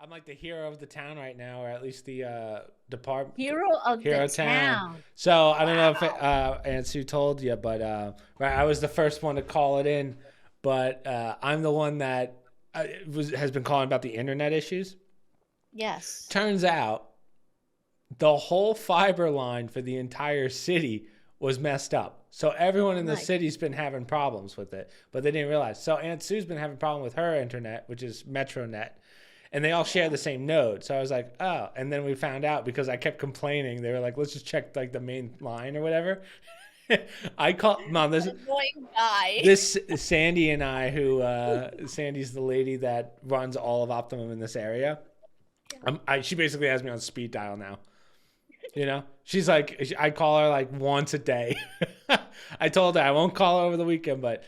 I'm like the hero of the town right now, or at least the department Hero of the hero town. town. So I don't know if Wow. Aunt Sue told you, but right, I was the first one to call it in, but I'm the one that has been calling about the internet issues. Yes. Turns out the whole fiber line for the entire city was messed up. So everyone in the Nice. city's been having problems with it, but they didn't realize. So Aunt Sue's been having a problem with her internet, which is MetroNet, and they all share Yeah. the same node. So I was like, oh. And then we found out because I kept complaining. They were like, let's just check like the main line or whatever. I call mom. Annoying guy. This Sandy and I, who Sandy's the lady that runs all of Optimum in this area. She basically has me on speed dial now. You know, she's like, I call her like once a day. I told her I won't call her over the weekend, but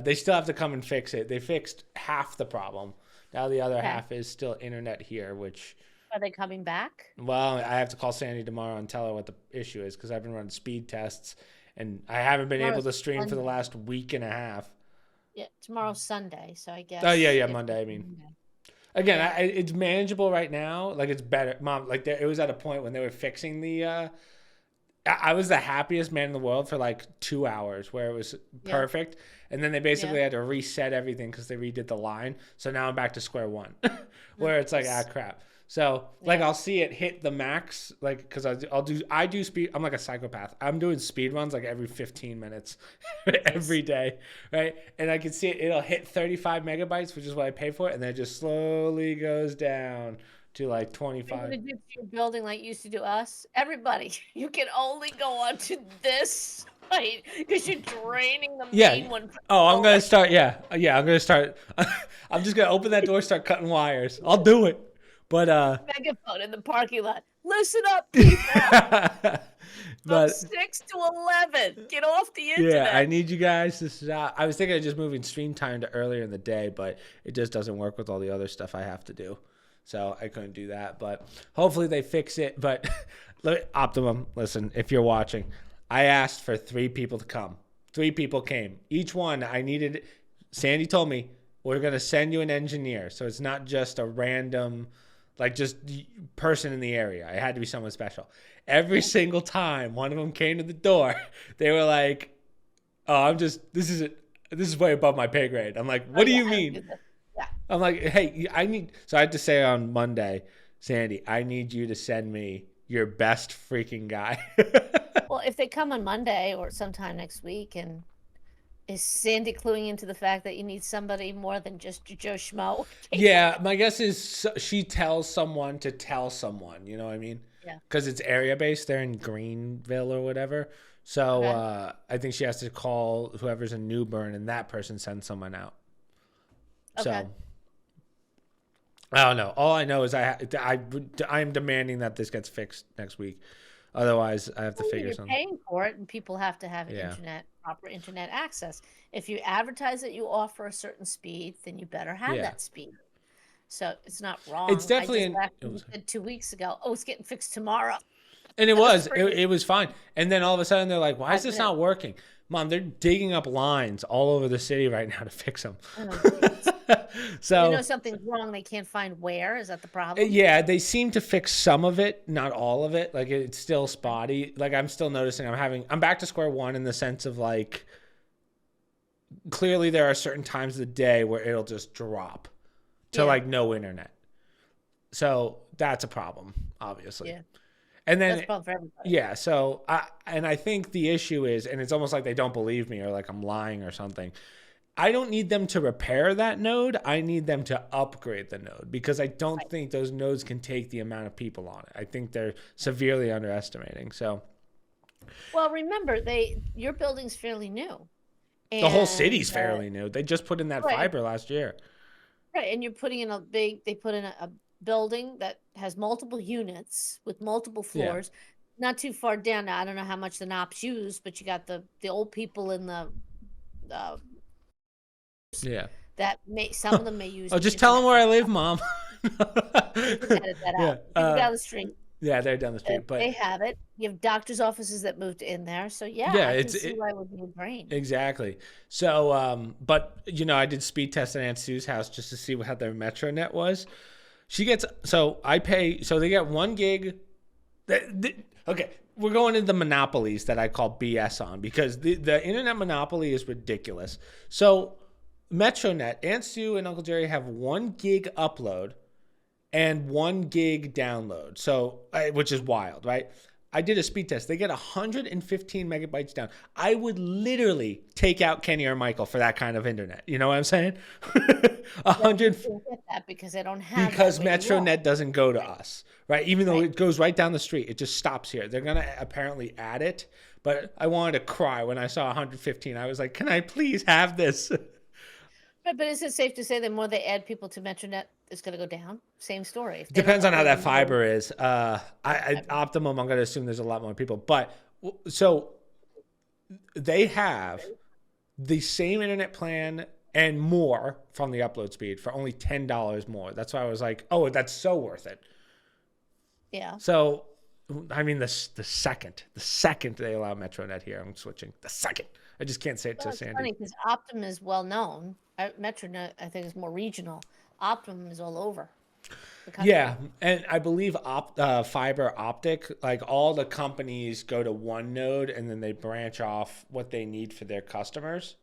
they still have to come and fix it. They fixed half the problem. Now the other Okay. half is still internet here, which, Are they coming back? well, I have to call Sandy tomorrow and tell her what the issue is because I've been running speed tests and I haven't been able Tomorrow's to stream for the Sunday. last week and a half. Yeah, tomorrow's Sunday, so I Oh yeah, guess yeah, if Monday. I mean, Monday. again, Yeah. it's manageable right now. Like it's better, mom. Like it was at a point when they were fixing the. I was the happiest man in the world for like 2 hours, where it was Yeah. perfect, and then they Yeah. basically had to reset everything because they redid the line. So now I'm back to square one, where it's like Nice. crap. So like Yeah. I'll see it hit the max, like because I do speed. I'm like a psychopath. I'm doing speed runs like every 15 minutes, Nice. every day, right? And I can see it. It'll hit 35 megabytes, which is what I pay for it, and then it just slowly goes down to like You're 25. gonna do to your building like you used to do us. Everybody, you can only go on to this site because you're draining the Yeah. main one. Oh, I'm gonna Going. start. Yeah, yeah. I'm gonna start. I'm just gonna open that door, start cutting wires. I'll do it. But Megaphone in the parking lot. Listen up, people. From but 6 to 11. Get off the yeah, I internet. need you guys to stop. I was thinking of just moving stream time to earlier in the day, but it just doesn't work with all the other stuff I have to do. So I couldn't do that. But hopefully they fix it. But Optimum, listen, if you're watching, I asked for 3 people to come. 3 people came. Each one I needed. Sandy told me we're gonna send you an engineer, so it's not just a random, like just person in the area. It had to be someone special. Every single time one of them came to the door, they were like, "Oh, I'm just this is way above my pay grade." I'm like, Oh "What do yeah, you I don't mean?" do this. Yeah. I'm like, "Hey, I need." So I had to say on Monday, Sandy, I need you to send me your best freaking guy. Well, if they come on Monday or sometime next week, and is Sandy cluing into the fact that you need somebody more than just your Joe Schmo? Yeah, my guess is she tells someone to tell someone. You know what I mean? Yeah. Because it's area based. They're in Greenville or whatever. So Okay. I think she has to call whoever's in New Bern, and that person sends someone out. Okay. So I don't know. All I know is I am demanding that this gets fixed next week. Otherwise, I have to Well, figure you're something. paying for it, and people have to have Yeah, proper internet access. If you advertise that you offer a certain speed, then you better have yeah. that speed. So it's not It's wrong. I definitely just an. It actually was, said 2 weeks ago, oh, it's getting fixed tomorrow. and it That was was. It, freaking it was fine. And then all of a sudden they're like, "Why is 5 this minutes. not working?" Mom, they're digging up lines all over the city right now to fix them. Oh, geez. They know So something's wrong. They can't find where. Is that the problem? yeah, they seem to fix some of it, not all of it. Like it's still spotty. Like I'm still noticing I'm back to square one in the sense of like clearly there are certain times of the day where it'll just drop to Yeah. like no internet. So that's a problem, obviously. Yeah. And That's then a problem for everybody. yeah, so I think the issue is, and it's almost like they don't believe me or like I'm lying or something. I don't need them to repair that node. I need them to upgrade the node because I don't Right. think those nodes can take the amount of people on it. I think they're severely underestimating. So Well, remember, your building's fairly new. the whole city's And fairly new. They just put in that right, fiber last year. right, and you're putting in they put in a building that has multiple units with multiple Yeah. floors, not too far down. Now, I don't know how much the Knops use, but you got the old people in the uh, Yeah. that may some of them may use Oh, the just tell them internet where for I live, stuff. Mom. You can edit that Yeah. out. People down the street, Yeah, they're down the street, but they have it. You have doctors' offices that moved in there, so yeah, yeah, I can see why it would be a drain. exactly. So, but I did speed test at Aunt Sue's house just to see how their MetroNet was. She gets, so I pay, so they get 1 gig. Okay, we're going into the monopolies that I call BS on, because the internet monopoly is ridiculous. So Metronet, Aunt Sue and Uncle Jerry have 1 gig upload and 1 gig download. So, which is wild, right? I did a speed test. They get 115 megabytes down. I would literally take out Kenny or Michael for that kind of internet. You know what I'm saying? 100 get that because they don't have because that where you are. Metronet doesn't go to us, right? Even though it goes right down the street, it just stops here. They're gonna apparently add it, but I wanted to cry when I saw 115. I was like, "Can I please have this?" But is it safe to say the more they add people to Metronet, it's going to go down? Same story. If they Depends don't on how that upload fiber is. Optimum, I'm going to assume there's a lot more people. But so they have the same internet plan and more from the upload speed for only $10 more. That's why I was like, oh, that's so worth it. Yeah. So, I mean, the second they allow Metronet here, I'm switching. The second. I just can't say it to It's Sandy. funny because Optimum is well known. Metronet, I think, is more regional. Optimum is all over the country. Yeah, and I believe fiber optic, like all the companies go to one node and then they branch off what they need for their customers.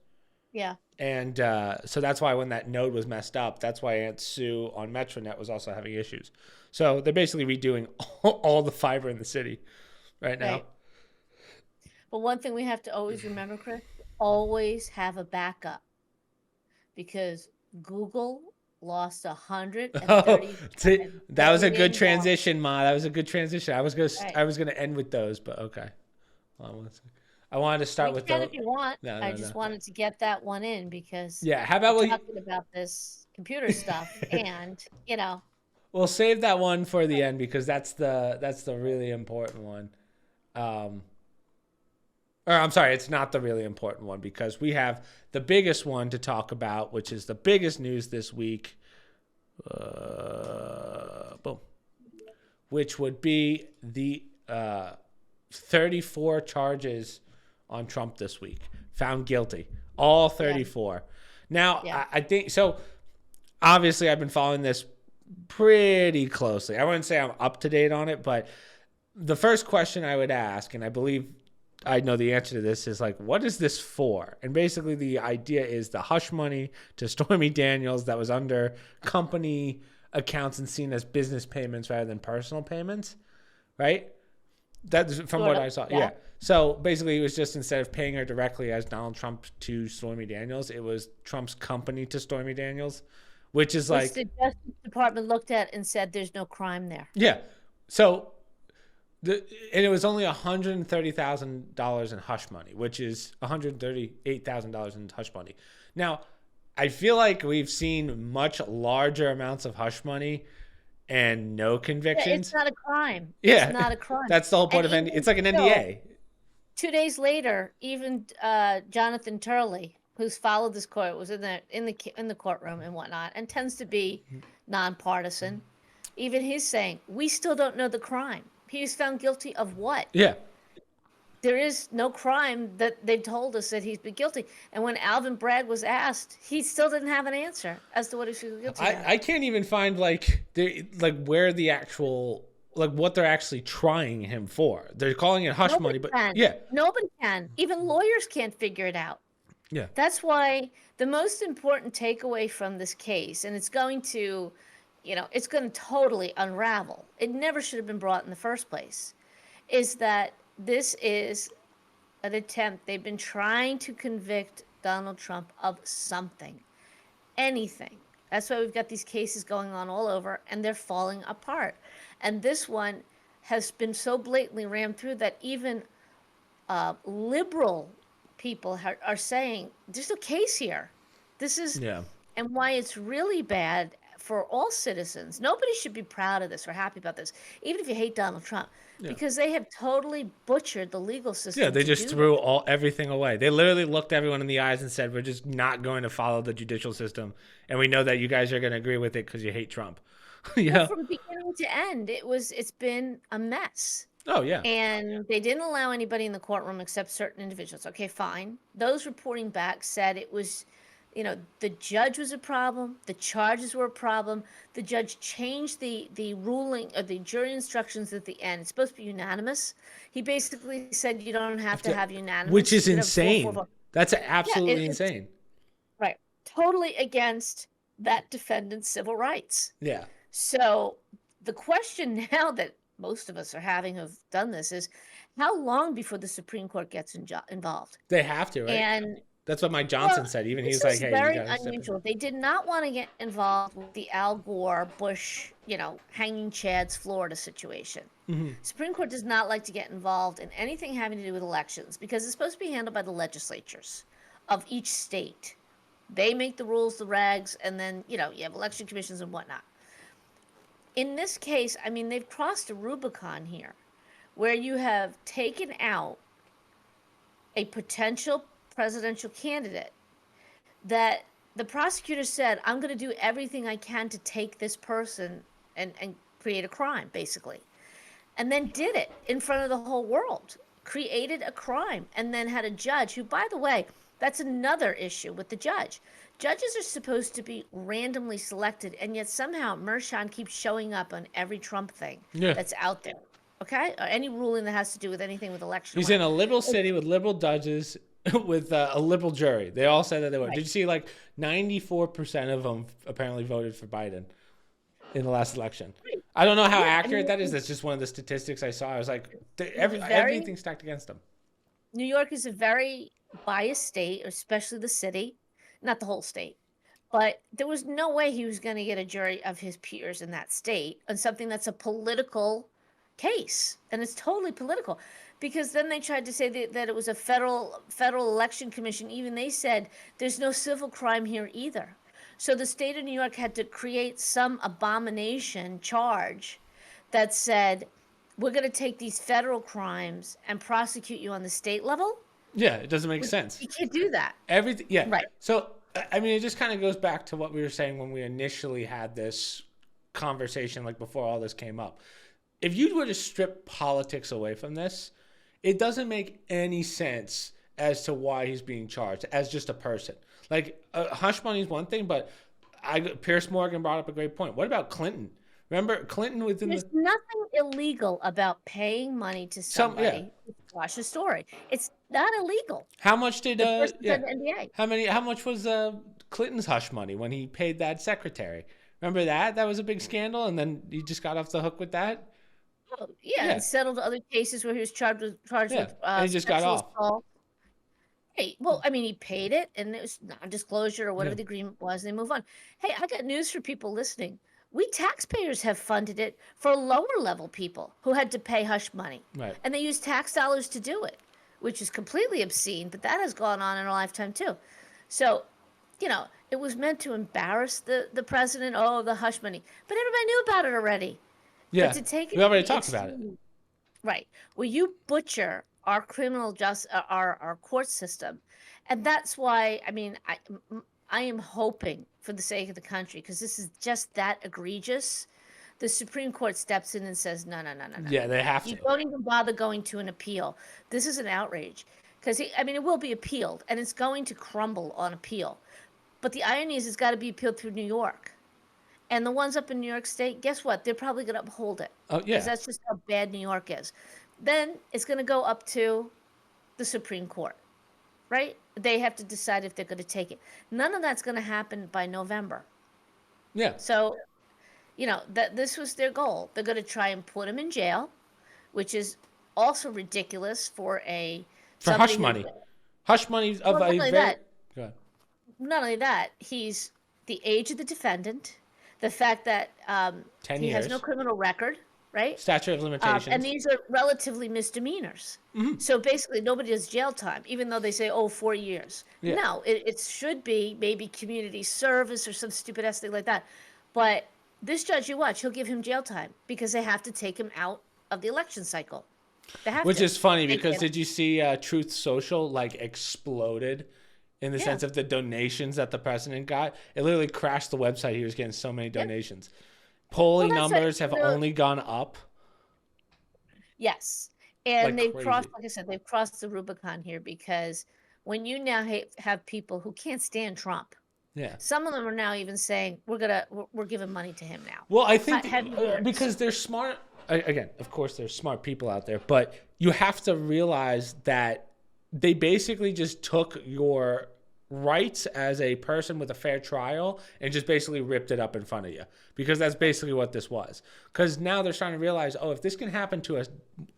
Yeah. And so that's why when that node was messed up, that's why Aunt Sue on Metronet was also having issues. So they're basically redoing all the fiber in the city right now. Right. But one thing we have to always remember, Chris, always have a backup. Because Google lost 130. That was a good transition, Ma. That was a good transition. I was gonna end with those, but okay. I wanted to start with those. those. If you want, No, I just wanted to get that one in because how about we're talking about this computer stuff, and we'll save that one for the end because that's the really important one. Or I'm sorry, it's not the really important one because we have the biggest one to talk about, which is the biggest news this week. Boom. Which would be the 34 charges on Trump this week. Found guilty. All 34. Now, I think, so obviously I've been following this pretty closely. I wouldn't say I'm up to date on it, but the first question I would ask, and I believe I know the answer to this, is like, what is this for? And basically the idea is the hush money to Stormy Daniels that was under company accounts and seen as business payments rather than personal payments, right? That's from what I saw. Yeah. So basically it was just, instead of paying her directly as Donald Trump to Stormy Daniels, it was Trump's company to Stormy Daniels, which is like the Justice Department looked at and said there's no crime there. Yeah. So and it was only $130,000 in hush money, which is $138,000 in hush money. Now, I feel like we've seen much larger amounts of hush money and no convictions. It's not a crime. Yeah, it's not a crime. That's the whole point of it's like an NDA. 2 days later, even Jonathan Turley, who's followed this court, was in the courtroom and whatnot, and tends to be nonpartisan. Even he's saying we still don't know the crime. He was found guilty of what? Yeah. There is no crime that they've told us that he's been guilty. And when Alvin Bragg was asked, he still didn't have an answer as to what he's guilty of. I can't even find where the actual, what they're actually trying him for. They're calling it hush money, but nobody can. Even lawyers can't figure it out. Yeah. That's why the most important takeaway from this case, and it's going to totally unravel. It never should have been brought in the first place, is that this is an attempt. They've been trying to convict Donald Trump of something, anything. That's why we've got these cases going on all over, and they're falling apart. And this one has been so blatantly rammed through that even liberal people are saying, there's no case here. This is, and why it's really bad for all citizens. Nobody should be proud of this or happy about this, even if you hate Donald Trump, because they have totally butchered the legal system. Yeah, they just threw everything away. They literally looked everyone in the eyes and said, we're just not going to follow the judicial system, and we know that you guys are going to agree with it because you hate Trump. From beginning to end, it's been a mess. Oh, yeah. And they didn't allow anybody in the courtroom except certain individuals. Okay, fine. Those reporting back said it was The judge was a problem. The charges were a problem. The judge changed the ruling or the jury instructions at the end. It's supposed to be unanimous. He basically said you don't have to have Which unanimous. is You could have four, four, insane. four. That's Yeah, absolutely it's insane. right. Totally against that defendant's civil rights. Yeah. So the question now that most of us are having who've done this is how long before the Supreme Court gets involved? They have to, right? And That's what Mike Johnson well, said. Even he this was like, is hey, you very got to step in. unusual. They did not want to get involved with the Al Gore, Bush, hanging Chad's Florida situation. Supreme Court does not like to get involved in anything having to do with elections because it's supposed to be handled by the legislatures of each state. They make the rules, the regs, and then, you have election commissions and whatnot. In this case, I mean, they've crossed a Rubicon here where you have taken out a potential presidential candidate that the prosecutor said, I'm going to do everything I can to take this person and create a crime, basically. And then did it in front of the whole world, created a crime, and then had a judge who, by the way, that's another issue with the judge. Judges are supposed to be randomly selected, and yet somehow Merchan keeps showing up on every Trump thing that's out there. Okay? Or any ruling that has to do with anything with election. He's in a liberal city with liberal judges with a liberal jury. They all said that they would. Right. Did you see 94% of them apparently voted for Biden in the last election? Right. I don't know how accurate that is. That's just one of the statistics I saw. I was like, everything's stacked against them. New York is a very biased state, especially the city. Not the whole state. But there was no way he was going to get a jury of his peers in that state on something that's a political case. And it's totally political. Because then they tried to say that it was a federal election commission. Even they said there's no civil crime here either. So the state of New York had to create some abomination charge that said, we're going to take these federal crimes and prosecute you on the state level. Yeah, it doesn't make sense. You can't do that. Everything, yeah. Right. So, I mean, it just kind of goes back to what we were saying when we initially had this conversation, before all this came up. If you were to strip politics away from this, it doesn't make any sense as to why he's being charged as just a person. Hush money is one thing, but Pierce Morgan brought up a great point. What about Clinton? Remember, Clinton within There's nothing illegal about paying money to somebody to watch a story. It's not illegal. How much did the NBA? How much was Clinton's hush money when he paid that secretary? Remember that? That was a big scandal, and then he just got off the hook with that. Oh, yeah, and settled other cases where he was charged with and he just got off. Assault. Hey, well, I mean, he paid it, and it was non-disclosure or whatever the agreement was, and they move on. Hey, I got news for people listening. We taxpayers have funded it for lower level people who had to pay hush money. Right. And they use tax dollars to do it, which is completely obscene, but that has gone on in our lifetime too. So, it was meant to embarrass the president, the hush money. But everybody knew about it already. Yeah, but to take we already talked about it. Right. Well, you butcher our criminal our court system. And that's why, I mean, I am hoping for the sake of the country, because this is just that egregious. The Supreme Court steps in and says, no. Yeah, they have to. You don't even bother going to an appeal. This is an outrage. Because, it will be appealed, and it's going to crumble on appeal. But the irony is it's got to be appealed through New York. And the ones up in New York State, guess what? They're probably going to uphold it. Oh, yeah. Because that's just how bad New York is. Then it's going to go up to the Supreme Court, right? They have to decide if they're going to take it. None of that's going to happen by November. Yeah. So, that this was their goal. They're going to try and put him in jail, which is also ridiculous for hush money. Hush money of a very... Not only that, he's the age of the defendant, the fact that 10 he years. Has no criminal record, right? Statute of limitations. And these are relatively misdemeanors. Mm-hmm. So basically nobody does jail time, even though they say, 4 years. Yeah. No, it should be maybe community service or some stupid ass thing like that. But this judge, you watch, he'll give him jail time because they have to take him out of the election cycle. They have Which to. is funny because did you see Truth Social exploded in the sense of the donations that the president got? It literally crashed the website. He was getting so many donations. Polling numbers have only gone up. Yes. And they've crossed, like I said, they've crossed the Rubicon here, because when you now have people who can't stand Trump, Yeah. Some of them are now even saying we're giving money to him now. Well, I think Heavy words. because they're smart. Again, of course, there's smart people out there, but you have to realize that they basically just took your rights as a person with a fair trial and just basically ripped it up in front of you, because that's basically what this was. Because now they're starting to realize, oh, if this can happen to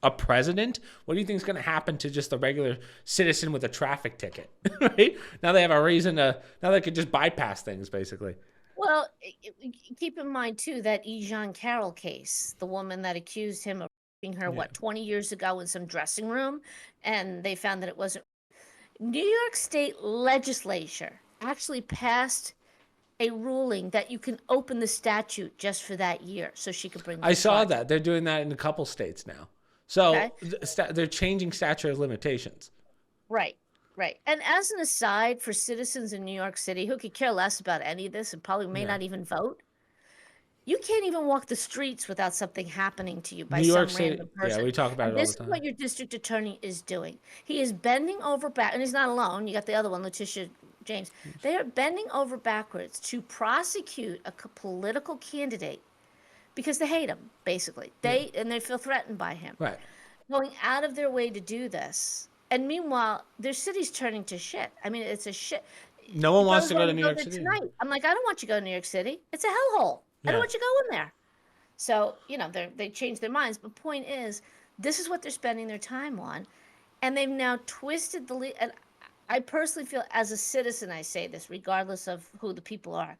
a president, what do you think is going to happen to just a regular citizen with a traffic ticket? Right? Now they have a reason to. Now they could just bypass things, basically. Well, keep in mind too that Jean Carroll case, the woman that accused him of raping her, Yeah. what, 20 years ago in some dressing room, and they found that it wasn't. New York State legislature actually passed a ruling that you can open the statute just for that year, so she could bring. I saw charge. that they're doing that in a couple states now. So Okay. they're changing statute of limitations. Right, right. And as an aside, for citizens in New York City who could care less about any of this and probably may Yeah. not even vote, you can't even walk the streets without something happening to you by New York some City, random yeah, person. we talk about And it all this the is what time. your district attorney is doing. He is bending over back, and he's not alone. You got the other one, Letitia James. They are bending over backwards to prosecute a political candidate because they hate him, basically. And they feel threatened by him. Right. Going out of their way to do this. And meanwhile, their city's turning to shit. I mean, it's a shit. No one wants Girls to go to wanna New York there City. tonight. I'm like, I don't want you to go to New York City. It's a hellhole. I don't Yeah. want you going there. So, they changed their minds. But point is, this is what they're spending their time on. And they've now twisted and I personally feel, as a citizen, I say this, regardless of who the people are.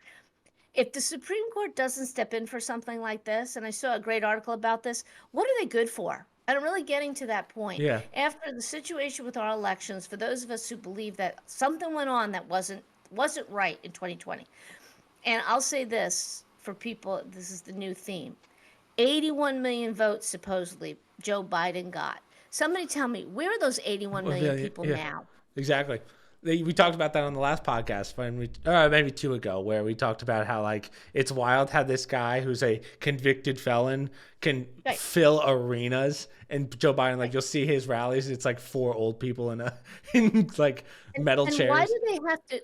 If the Supreme Court doesn't step in for something like this, and I saw a great article about this, what are they good for? And I'm really getting to that point. Yeah. After the situation with our elections, for those of us who believe that something went on that wasn't right in 2020. And I'll say this for people, this is the new theme. 81 million votes supposedly Joe Biden got. Somebody tell me, where are those 81 million people now? Exactly. We talked about that on the last podcast maybe 2 ago, where we talked about how, like, it's wild how this guy who's a convicted felon can Right. fill arenas, and Joe Biden, like, you'll see his rallies, it's like 4 old people in like metal And chairs.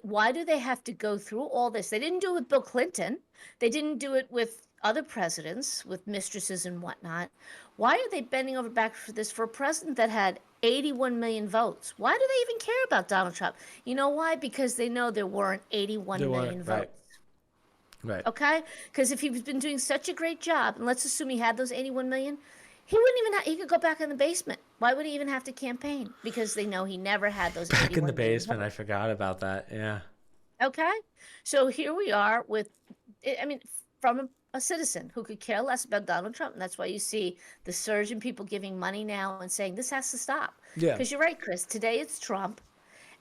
why do they have to go through all this? They didn't do it with Bill Clinton. They didn't do it with other presidents, with mistresses and whatnot. Why are they bending over back for this for a president that had 81 million votes? Why do they even care about Donald Trump? You know why? Because they know there weren't 81 There weren't, million right. votes. Right. Okay? Because if he's been doing such a great job, and let's assume he had those 81 million, he wouldn't even he could go back in the basement. Why would he even have to campaign? Because they know he never had those 81 Back in the million basement, I votes. forgot about that. Yeah. Okay? So here we are with, I mean, from a citizen who could care less about Donald Trump. And that's why you see the surge in people giving money now and saying this has to stop. Yeah. Because you're right, Chris. Today it's Trump.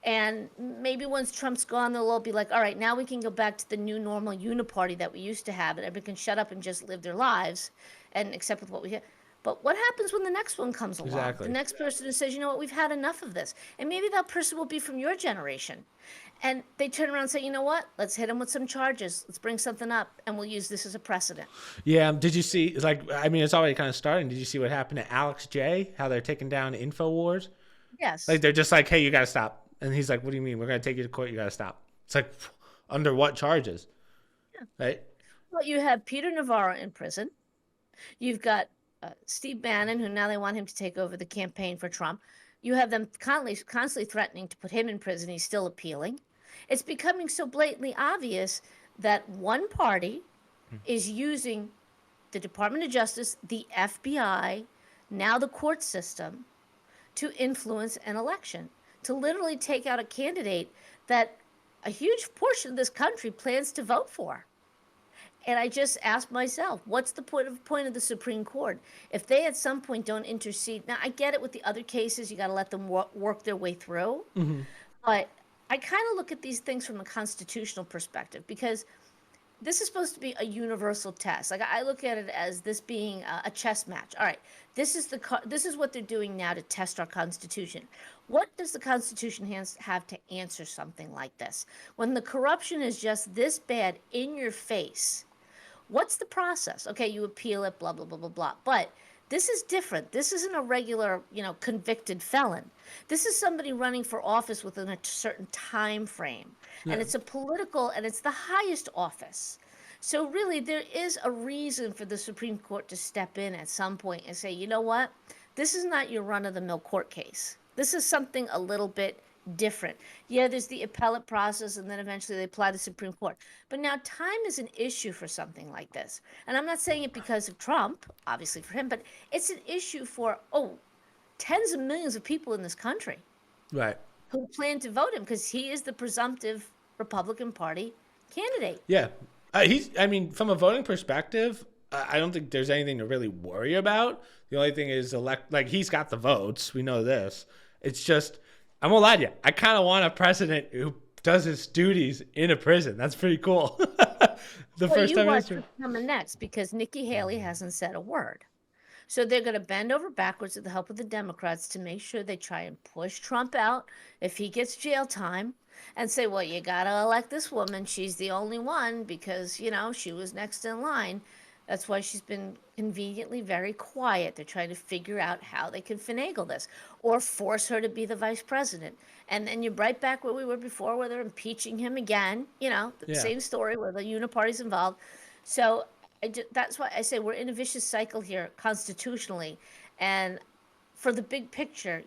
And maybe once Trump's gone, they'll all be like, all right, now we can go back to the new normal uniparty that we used to have, and everyone can shut up and just live their lives and accept with what we have. But what happens when the next one comes along? Exactly. The next person who says, you know what, we've had enough of this. And maybe that person will be from your generation. And they turn around and say, you know what, let's hit him with some charges. Let's bring something up, and we'll use this as a precedent. Yeah. Did you see, like, I mean, it's already kind of starting. Did you see what happened to Alex J? How they're taking down InfoWars? Yes. Like, they're just like, hey, you got to stop. And he's like, what do you mean? We're going to take you to court. You got to stop. It's like, under what charges? Yeah. Right? Well, you have Peter Navarro in prison. You've got Steve Bannon, who now they want him to take over the campaign for Trump. You have them constantly threatening to put him in prison. He's still appealing. It's becoming so blatantly obvious that one party is using the Department of Justice, the FBI, now the court system, to influence an election, to literally take out a candidate that a huge portion of this country plans to vote for. And I just asked myself, what's the point of the Supreme Court? If they at some point don't intercede, now I get it with the other cases, you got to let them work their way through. But I kind of look at these things from a constitutional perspective, because this is supposed to be a universal test. Like, I look at it as this being a chess match. All right, this is what they're doing now to test our Constitution. What does the Constitution have to answer something like this? When the corruption is just this bad in your face, what's the process? Okay, you appeal it, blah, blah, blah, blah, blah. But This is different. This isn't a regular, convicted felon. This is somebody running for office within a certain time frame. And Yeah. it's a political, and it's the highest office. So really, there is a reason for the Supreme Court to step in at some point and say, you know what? This is not your run-of-the-mill court case. This is something a little bit different. Yeah, there's the appellate process, and then eventually they apply to the Supreme Court. But now time is an issue for something like this. And I'm not saying it because of Trump, obviously for him, but it's an issue for, tens of millions of people in this country Right. who plan to vote him because he is the presumptive Republican Party candidate. Yeah. I mean, from a voting perspective, I don't think there's anything to really worry about. The only thing is he's got the votes. We know this. It's just, I won't lie to you. I kind of want a president who does his duties in a prison. That's pretty cool. First time Watch what's coming next, because Nikki Haley hasn't said a word. So they're going to bend over backwards with the help of the Democrats to make sure they try and push Trump out if he gets jail time, and say, well, you got to elect this woman. She's the only one because, she was next in line. That's why she's been conveniently very quiet. They're trying to figure out how they can finagle this or force her to be the vice president. And then you're right back where we were before, where they're impeaching him again. The same story where the uniparty's involved. So that's why I say we're in a vicious cycle here constitutionally. And for the big picture,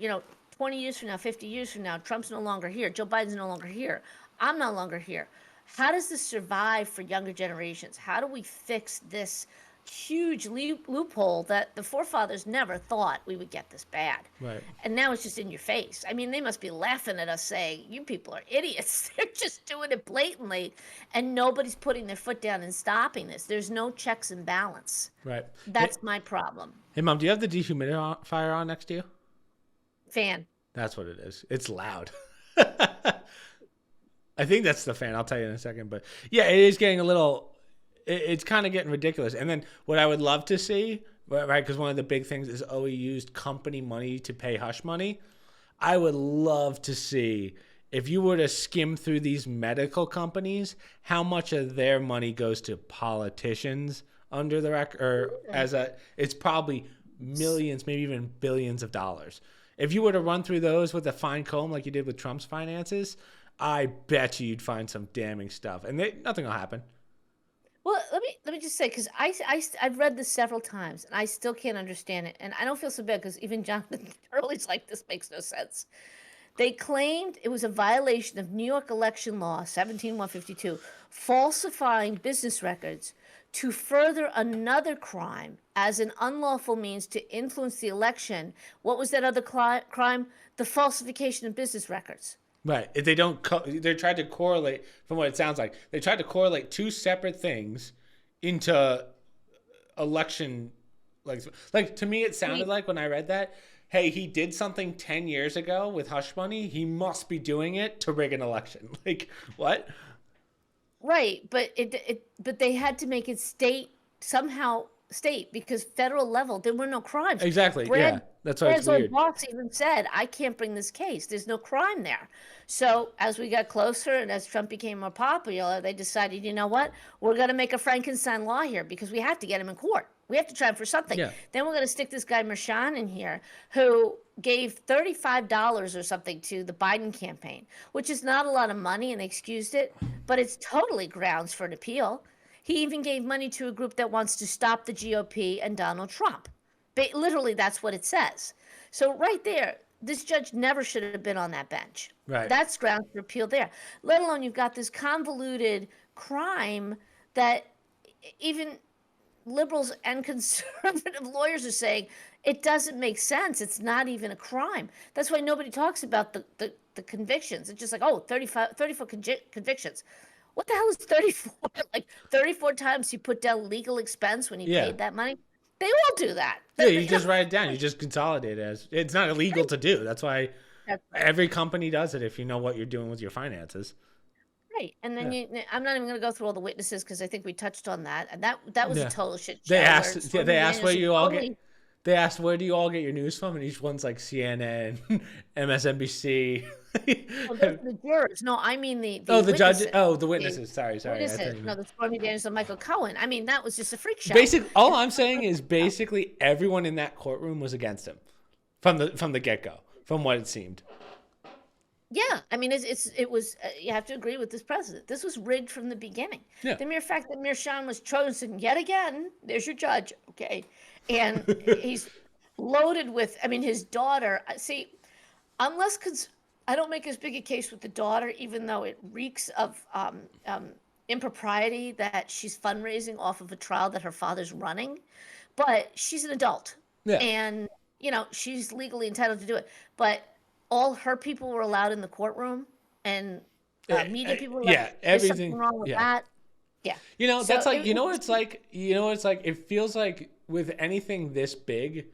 20 years from now, 50 years from now, Trump's no longer here. Joe Biden's no longer here. I'm no longer here. How does this survive for younger generations? How do we fix this huge loophole that the forefathers never thought we would get this bad? Right. And now it's just in your face. I mean, they must be laughing at us saying, you people are idiots. They're just doing it blatantly, and nobody's putting their foot down and stopping this. There's no checks and balance. Right. That's my problem. Hey, Mom, do you have the dehumidifier on next to you? Fan. That's what it is. It's loud. I think that's the fan. I'll tell you in a second. But yeah, it is getting a little, it's kind of getting ridiculous. And then what I would love to see, right, because one of the big things is, he used company money to pay hush money. I would love to see, if you were to skim through these medical companies, how much of their money goes to politicians under the record, or it's probably millions, maybe even billions of dollars. If you were to run through those with a fine comb like you did with Trump's finances, I bet you'd find some damning stuff, and nothing will happen. Well, let me just say, because I've read this several times, and I still can't understand it, and I don't feel so bad because even Jonathan Turley's like, this makes no sense. They claimed it was a violation of New York election law 17152, falsifying business records to further another crime as an unlawful means to influence the election. What was that other crime? The falsification of business records. Right. If they don't, they tried to correlate, from what it sounds like, they tried to correlate two separate things into election. Like to me, it sounded like when I read that, hey, he did something 10 years ago with hush money. He must be doing it to rig an election. Like, what? Right, but but they had to make it somehow state, because federal level there were no crimes. Exactly. That's why it's weird. Boss even said, I can't bring this case. There's no crime there. So as we got closer and as Trump became more popular, they decided, you know what? We're going to make a Frankenstein law here because we have to get him in court. We have to try him for something. Yeah. Then we're going to stick this guy Merchan in here who gave $35 or something to the Biden campaign, which is not a lot of money, and they excused it, but it's totally grounds for an appeal. He even gave money to a group that wants to stop the GOP and Donald Trump. But literally, that's what it says. So right there, this judge never should have been on that bench. Right. That's grounds for appeal there. Let alone you've got this convoluted crime that even liberals and conservative lawyers are saying it doesn't make sense. It's not even a crime. That's why nobody talks about the convictions. It's just like, 34 convictions. What the hell is 34? Like 34 times he put down legal expense when he paid that money? They all do that. Yeah, you just write it down. You just consolidate it. It's not illegal to do. That's why every company does it if you know what you're doing with your finances. Right. And then I'm not even going to go through all the witnesses because I think we touched on that. And that was a total shit show. They asked where you all get. they asked, where do you all get your news from? And each one's like CNN, MSNBC. Well, those are the jurors. No, I mean the Oh, the judge. witnesses. Oh, the The witnesses. Sorry. I thought witnesses. you No, meant. the Stormy Daniels and Michael Cohen. I mean, that was just a freak show. All I'm saying is basically everyone in that courtroom was against him from the get go, from what it seemed. Yeah, I mean, it was. You have to agree with this president. This was rigged from the beginning. Yeah. The mere fact that Mirshan was chosen yet again, there's your judge, okay, and he's loaded with. I mean, his daughter. See, unless I don't make as big a case with the daughter, even though it reeks of impropriety that she's fundraising off of a trial that her father's running, but she's an adult, Yeah. and she's legally entitled to do it, but. All her people were allowed in the courtroom, and media people were allowed. Yeah, There's everything. something wrong with Yeah. that. Yeah. That's So like, what it's like? It's like, it feels like with anything this big,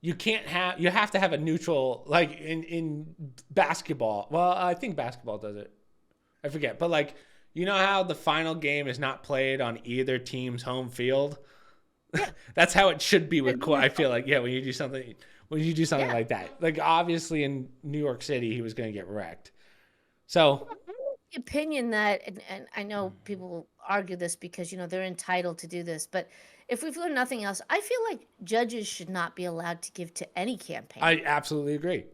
you have to have a neutral, like in basketball. Well, I think basketball does it. I forget. But like, how the final game is not played on either team's home field? Yeah. That's how it should be with court. I feel like, when you do something like that. Like, obviously in New York City, he was going to get wrecked. So, I'm of the opinion that, and I know people will argue this because they're entitled to do this, but if we've learned nothing else, I feel like judges should not be allowed to give to any campaign. I absolutely agree.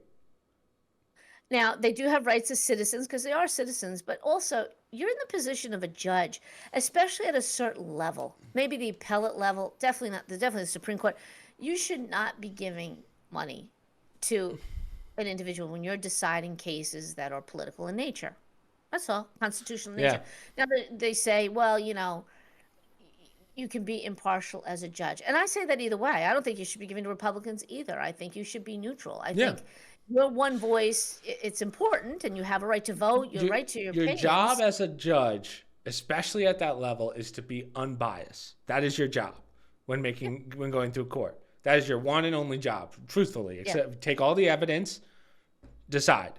Now, they do have rights as citizens because they are citizens, but also you're in the position of a judge, especially at a certain level, maybe the appellate level, definitely the Supreme Court. You should not be giving money to an individual when you're deciding cases that are political in nature. That's all, constitutional in nature. Now, they say, well, you can be impartial as a judge. And I say that either way. I don't think you should be giving to Republicans either. I think you should be neutral. I think your one voice, it's important, and you have a right to vote, your right to your opinions. Your job as a judge, especially at that level, is to be unbiased. That is your job when going through court. That is your one and only job, truthfully. Except take all the evidence, decide.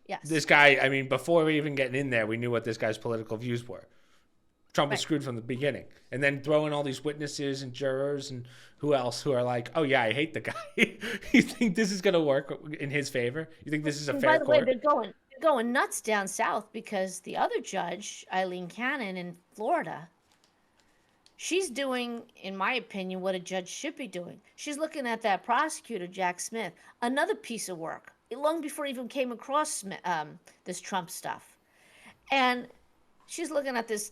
Yes. This guy, I mean, before we even getting in there, we knew what this guy's political views were. Trump was screwed from the beginning. And then throw in all these witnesses and jurors and who else who are like, oh, yeah, I hate the guy. You think this is going to work in his favor? You think this is a fair court? By the way, they're going nuts down south because the other judge, Eileen Cannon in Florida, she's doing, in my opinion, what a judge should be doing. She's looking at that prosecutor, Jack Smith, another piece of work, long before he even came across this Trump stuff. And she's looking at this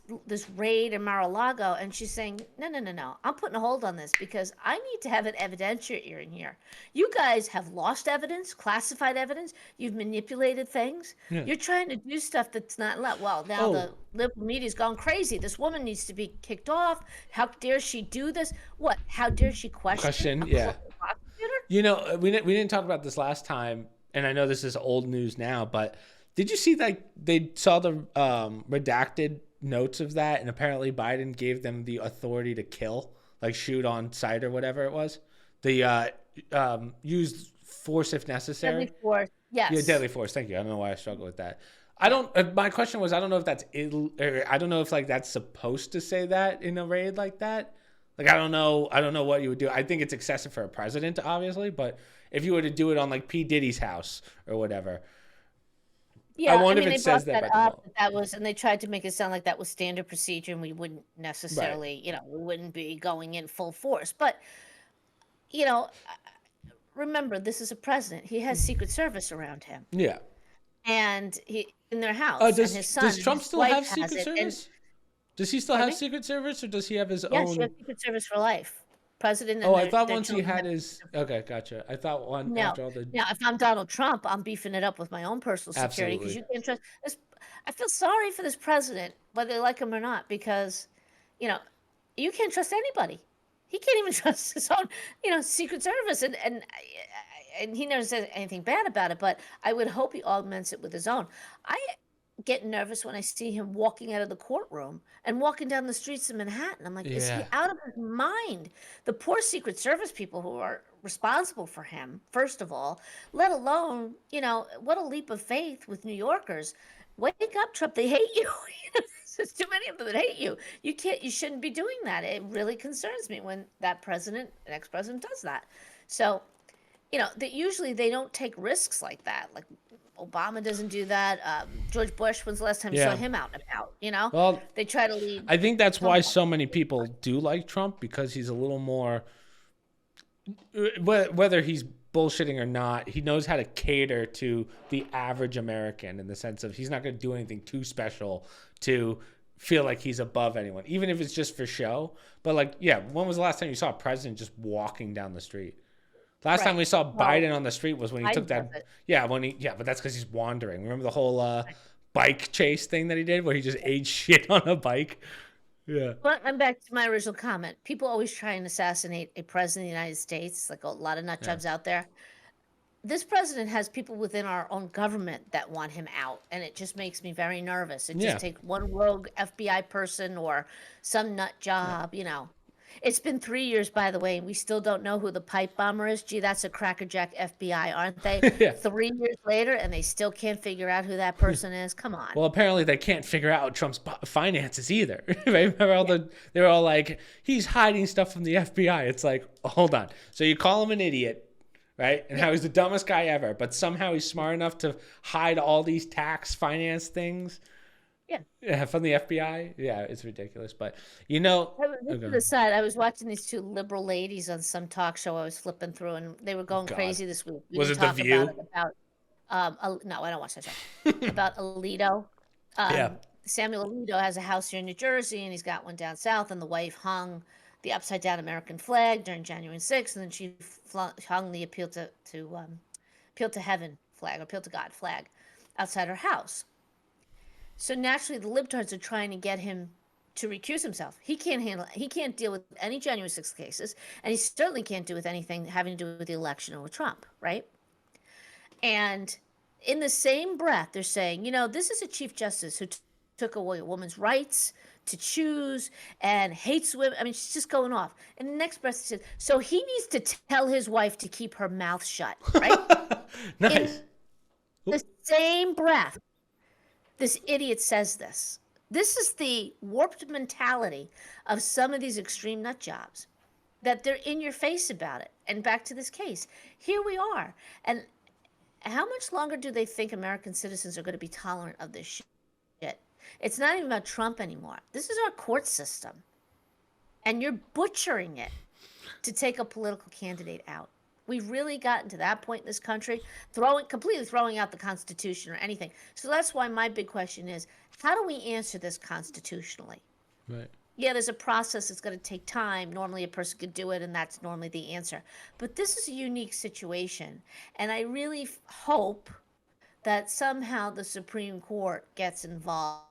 raid in Mar-a-Lago, and she's saying, no, I'm putting a hold on this because I need to have an evidentiary in here. You guys have lost evidence, classified evidence. You've manipulated things. Yeah. You're trying to do stuff that's not allowed. Well, now the liberal media's gone crazy. This woman needs to be kicked off. How dare she do this? What? How dare she question? Yeah. We didn't talk about this last time, and I know this is old news now, but did you see that they saw the redacted notes of that, and apparently Biden gave them the authority to kill, like shoot on sight or whatever it was? The use force if necessary. Deadly force, yes. Yeah, deadly force. Thank you. I don't know why I struggle with that. I don't. My question was, I don't know if that's I don't know if like that's supposed to say that in a raid like that. Like I don't know what you would do. I think it's excessive for a president, obviously, but if you were to do it on like P. Diddy's house or whatever. Yeah, I wonder if it says that up. That was, and they tried to make it sound like that was standard procedure, and we wouldn't necessarily, we wouldn't be going in full force. But, remember, this is a president. He has Secret Service around him. Yeah. And he in their house. Does, and his son, does Trump still have Secret Service? And, does he still have Secret Service, or does he have his own? Yes, he has Secret Service for life. President. I thought once he had his. Okay, gotcha. I thought after all the. Now, if I'm Donald Trump, I'm beefing it up with my own personal security because you can't trust this. I feel sorry for this president, whether they like him or not, because, you can't trust anybody. He can't even trust his own, Secret Service, and he never says anything bad about it. But I would hope he augments it with his own. I get nervous when I see him walking out of the courtroom and walking down the streets of Manhattan. I'm like, is he out of his mind? The poor Secret Service people who are responsible for him, first of all, let alone, what a leap of faith with New Yorkers. Wake up, Trump. They hate you. There's too many of them that hate you. You shouldn't be doing that. It really concerns me when that president, an ex-president, does that. So, that usually they don't take risks like that. Like Obama doesn't do that. George Bush, when's the last time you saw him out and about? Well, They try to lead. I think that's why so many people do like Trump, because he's a little more, whether he's bullshitting or not, he knows how to cater to the average American, in the sense of he's not going to do anything too special to feel like he's above anyone, even if it's just for show. But when was the last time you saw a president just walking down the street? Last time we saw Biden on the street was when he took that. But that's because he's wandering. Remember the whole bike chase thing that he did, where he just ate shit on a bike? Yeah. But I'm back to my original comment. People always try and assassinate a president of the United States, like a lot of nut jobs out there. This president has people within our own government that want him out, and it just makes me very nervous. It just takes one rogue FBI person or some nut job, It's been 3 years, by the way, and we still don't know who the pipe bomber is. Gee, that's a crackerjack FBI, aren't they? 3 years later, and they still can't figure out who that person is. Come on. Well, apparently they can't figure out Trump's finances either. Right? Remember they were all like, he's hiding stuff from the FBI. It's like, hold on. So you call him an idiot, right? And how he's the dumbest guy ever, but somehow he's smart enough to hide all these tax finance things. Yeah, from the FBI. Yeah, it's ridiculous. But to the side, I was watching these two liberal ladies on some talk show I was flipping through, and they were going crazy this week. Was it The View? No, I don't watch that show. About Alito. Samuel Alito has a house here in New Jersey, and he's got one down south, and the wife hung the upside down American flag during January 6th, and then she hung the appeal to heaven flag, or appeal to God flag outside her house. So naturally, the libtards are trying to get him to recuse himself. He can't deal with any January 6th cases, and he certainly can't deal with anything having to do with the election or with Trump, right? And in the same breath, they're saying, this is a chief justice who took away a woman's rights to choose and hates women. I mean, she's just going off. And the next breath says, so he needs to tell his wife to keep her mouth shut, right? Nice. In the same breath, this idiot says this. This is the warped mentality of some of these extreme nut jobs, that they're in your face about it. And back to this case, here we are. And how much longer do they think American citizens are going to be tolerant of this shit? It's not even about Trump anymore. This is our court system. And you're butchering it to take a political candidate out. We've really gotten to that point in this country, completely throwing out the Constitution or anything. So that's why my big question is, how do we answer this constitutionally? Right. Yeah, there's a process that's going to take time. Normally a person could do it, and that's normally the answer. But this is a unique situation, and I really hope that somehow the Supreme Court gets involved.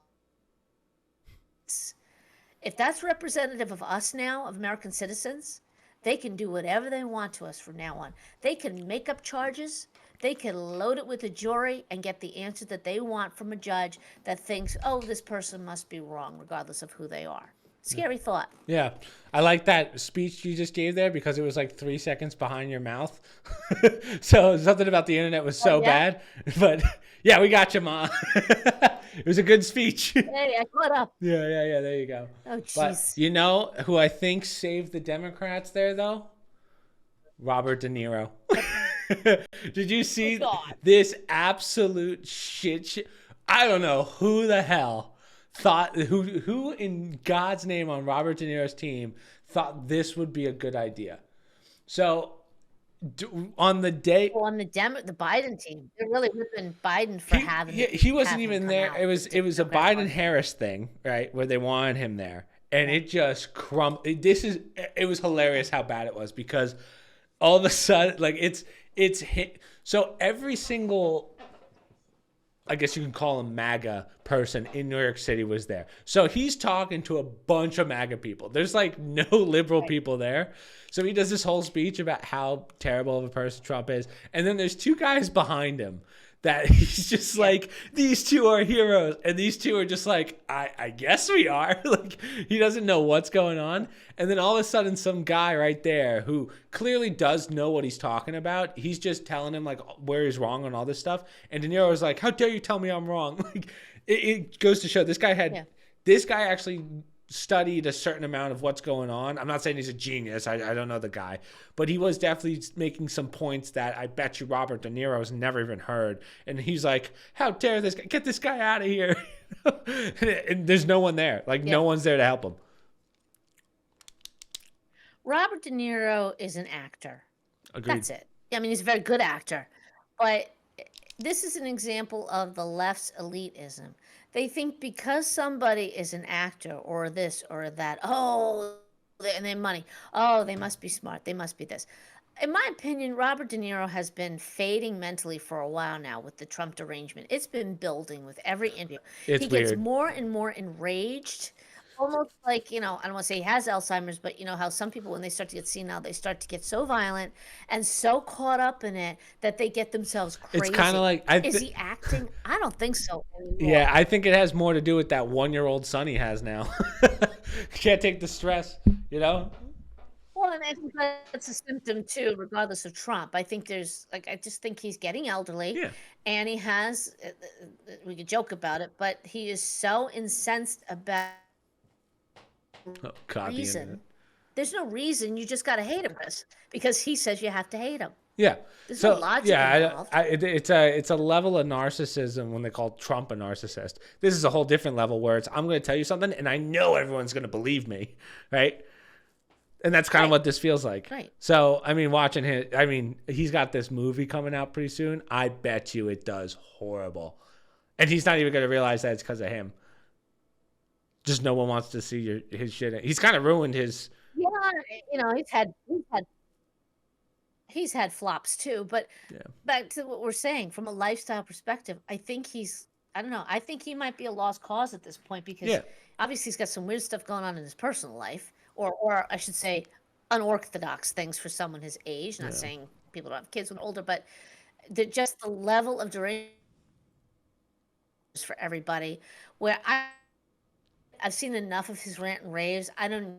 If that's representative of us now, of American citizens, they can do whatever they want to us from now on. They can make up charges. They can load it with a jury and get the answer that they want from a judge that thinks, oh, this person must be wrong, regardless of who they are. Scary thought. Yeah. I like that speech you just gave there, because it was like 3 seconds behind your mouth. So something about the internet was so bad. But yeah, we got you, Ma. It was a good speech. Hey, I caught up. Yeah. There you go. Oh, jeez. But you know who I think saved the Democrats there, though? Robert De Niro. Did you see this absolute shit? I don't know who the hell thought, who in God's name on Robert De Niro's team thought this would be a good idea. So on the day the Biden team, they're really whipping Biden for having. Yeah, he wasn't even there. It was a Biden Harris thing, right, where they wanted him there, and it just crumbled. It was hilarious how bad it was, because all of a sudden, like it's hit. So every single, I guess you can call him MAGA person in New York City was there. So he's talking to a bunch of MAGA people. There's like no liberal people there. So he does this whole speech about how terrible of a person Trump is. And then there's two guys behind him that he's just like, these two are heroes. And these two are just like, I guess we are. Like, he doesn't know what's going on. And then all of a sudden, some guy right there who clearly does know what he's talking about, he's just telling him like where he's wrong on all this stuff. And De Niro was like, how dare you tell me I'm wrong? Like, it goes to show this guy had this guy actually studied a certain amount of what's going on. I'm not saying he's a genius. I don't know the guy, but he was definitely making some points that I bet you Robert De Niro has never even heard. And he's like, how dare this guy, get this guy out of here. And there's no one there. Like no one's there to help him. Robert De Niro is an actor. Agreed. That's it. I mean, he's a very good actor, but this is an example of the left's elitism. They think because somebody is an actor or this or that, and their money, they must be smart. They must be this. In my opinion, Robert De Niro has been fading mentally for a while now with the Trump derangement. It's been building with every interview. It's He gets weird. more and more enraged. Almost like, I don't want to say he has Alzheimer's, but you know how some people, when they start to get senile, they start to get so violent and so caught up in it that they get themselves crazy. It's kind of like is he acting? I don't think so anymore. Yeah, I think it has more to do with that 1-year-old son he has now. Can't take the stress, you know? Well, and I think that's a symptom too, regardless of Trump. I think I just think he's getting elderly, and he has. We could joke about it, but he is so incensed about. Reason. There's no reason. You just got to hate him, Chris, because he says you have to hate him. Yeah. There's no logic involved. It's a level of narcissism when they call Trump a narcissist. This is a whole different level where it's I'm going to tell you something and I know everyone's going to believe me, right? And that's kind of what this feels like. Right. So, I mean, watching him, I mean, he's got this movie coming out pretty soon. I bet you it does horrible. And he's not even going to realize that it's because of him. Just no one wants to see his shit. He's kind of ruined his. Yeah, he's had flops too. But back to what we're saying from a lifestyle perspective, I think I don't know. I think he might be a lost cause at this point because obviously he's got some weird stuff going on in his personal life, or I should say, unorthodox things for someone his age. Not saying people don't have kids when older, but just the level of derangement for everybody. Where I've seen enough of his rant and raves. I don't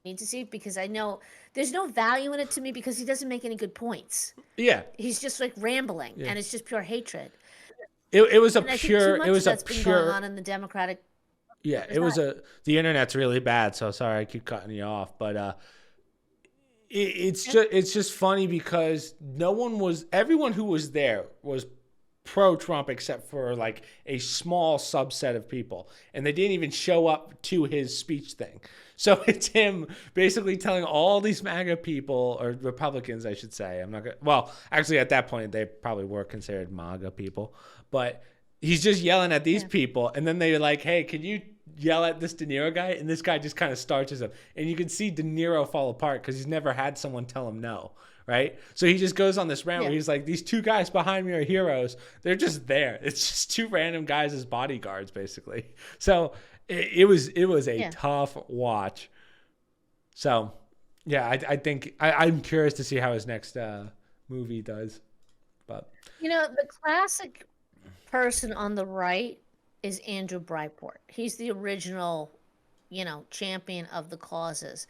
need to see it because I know there's no value in it to me because he doesn't make any good points. Yeah. He's just like rambling and it's just pure hatred. It was a and pure, I think it was a that's been pure, going on in the Democratic. yeah, it was the internet's really bad. So sorry, I keep cutting you off, but, it's just funny because everyone who was there was pro-Trump except for like a small subset of people, and they didn't even show up to his speech thing. So it's him basically telling all these MAGA people, or Republicans I should say, actually at that point they probably were considered MAGA people, but he's just yelling at these people, and then they're like, hey, can you yell at this De Niro guy? And this guy just kind of starches him, and you can see De Niro fall apart because he's never had someone tell him no. Right. So he just goes on this rant where he's like, these two guys behind me are heroes. They're just there. It's just two random guys as bodyguards, basically. So it was a tough watch. So, yeah, I think I'm curious to see how his next movie does. But the classic person on the right is Andrew Breitbart. He's the original, champion of the causes.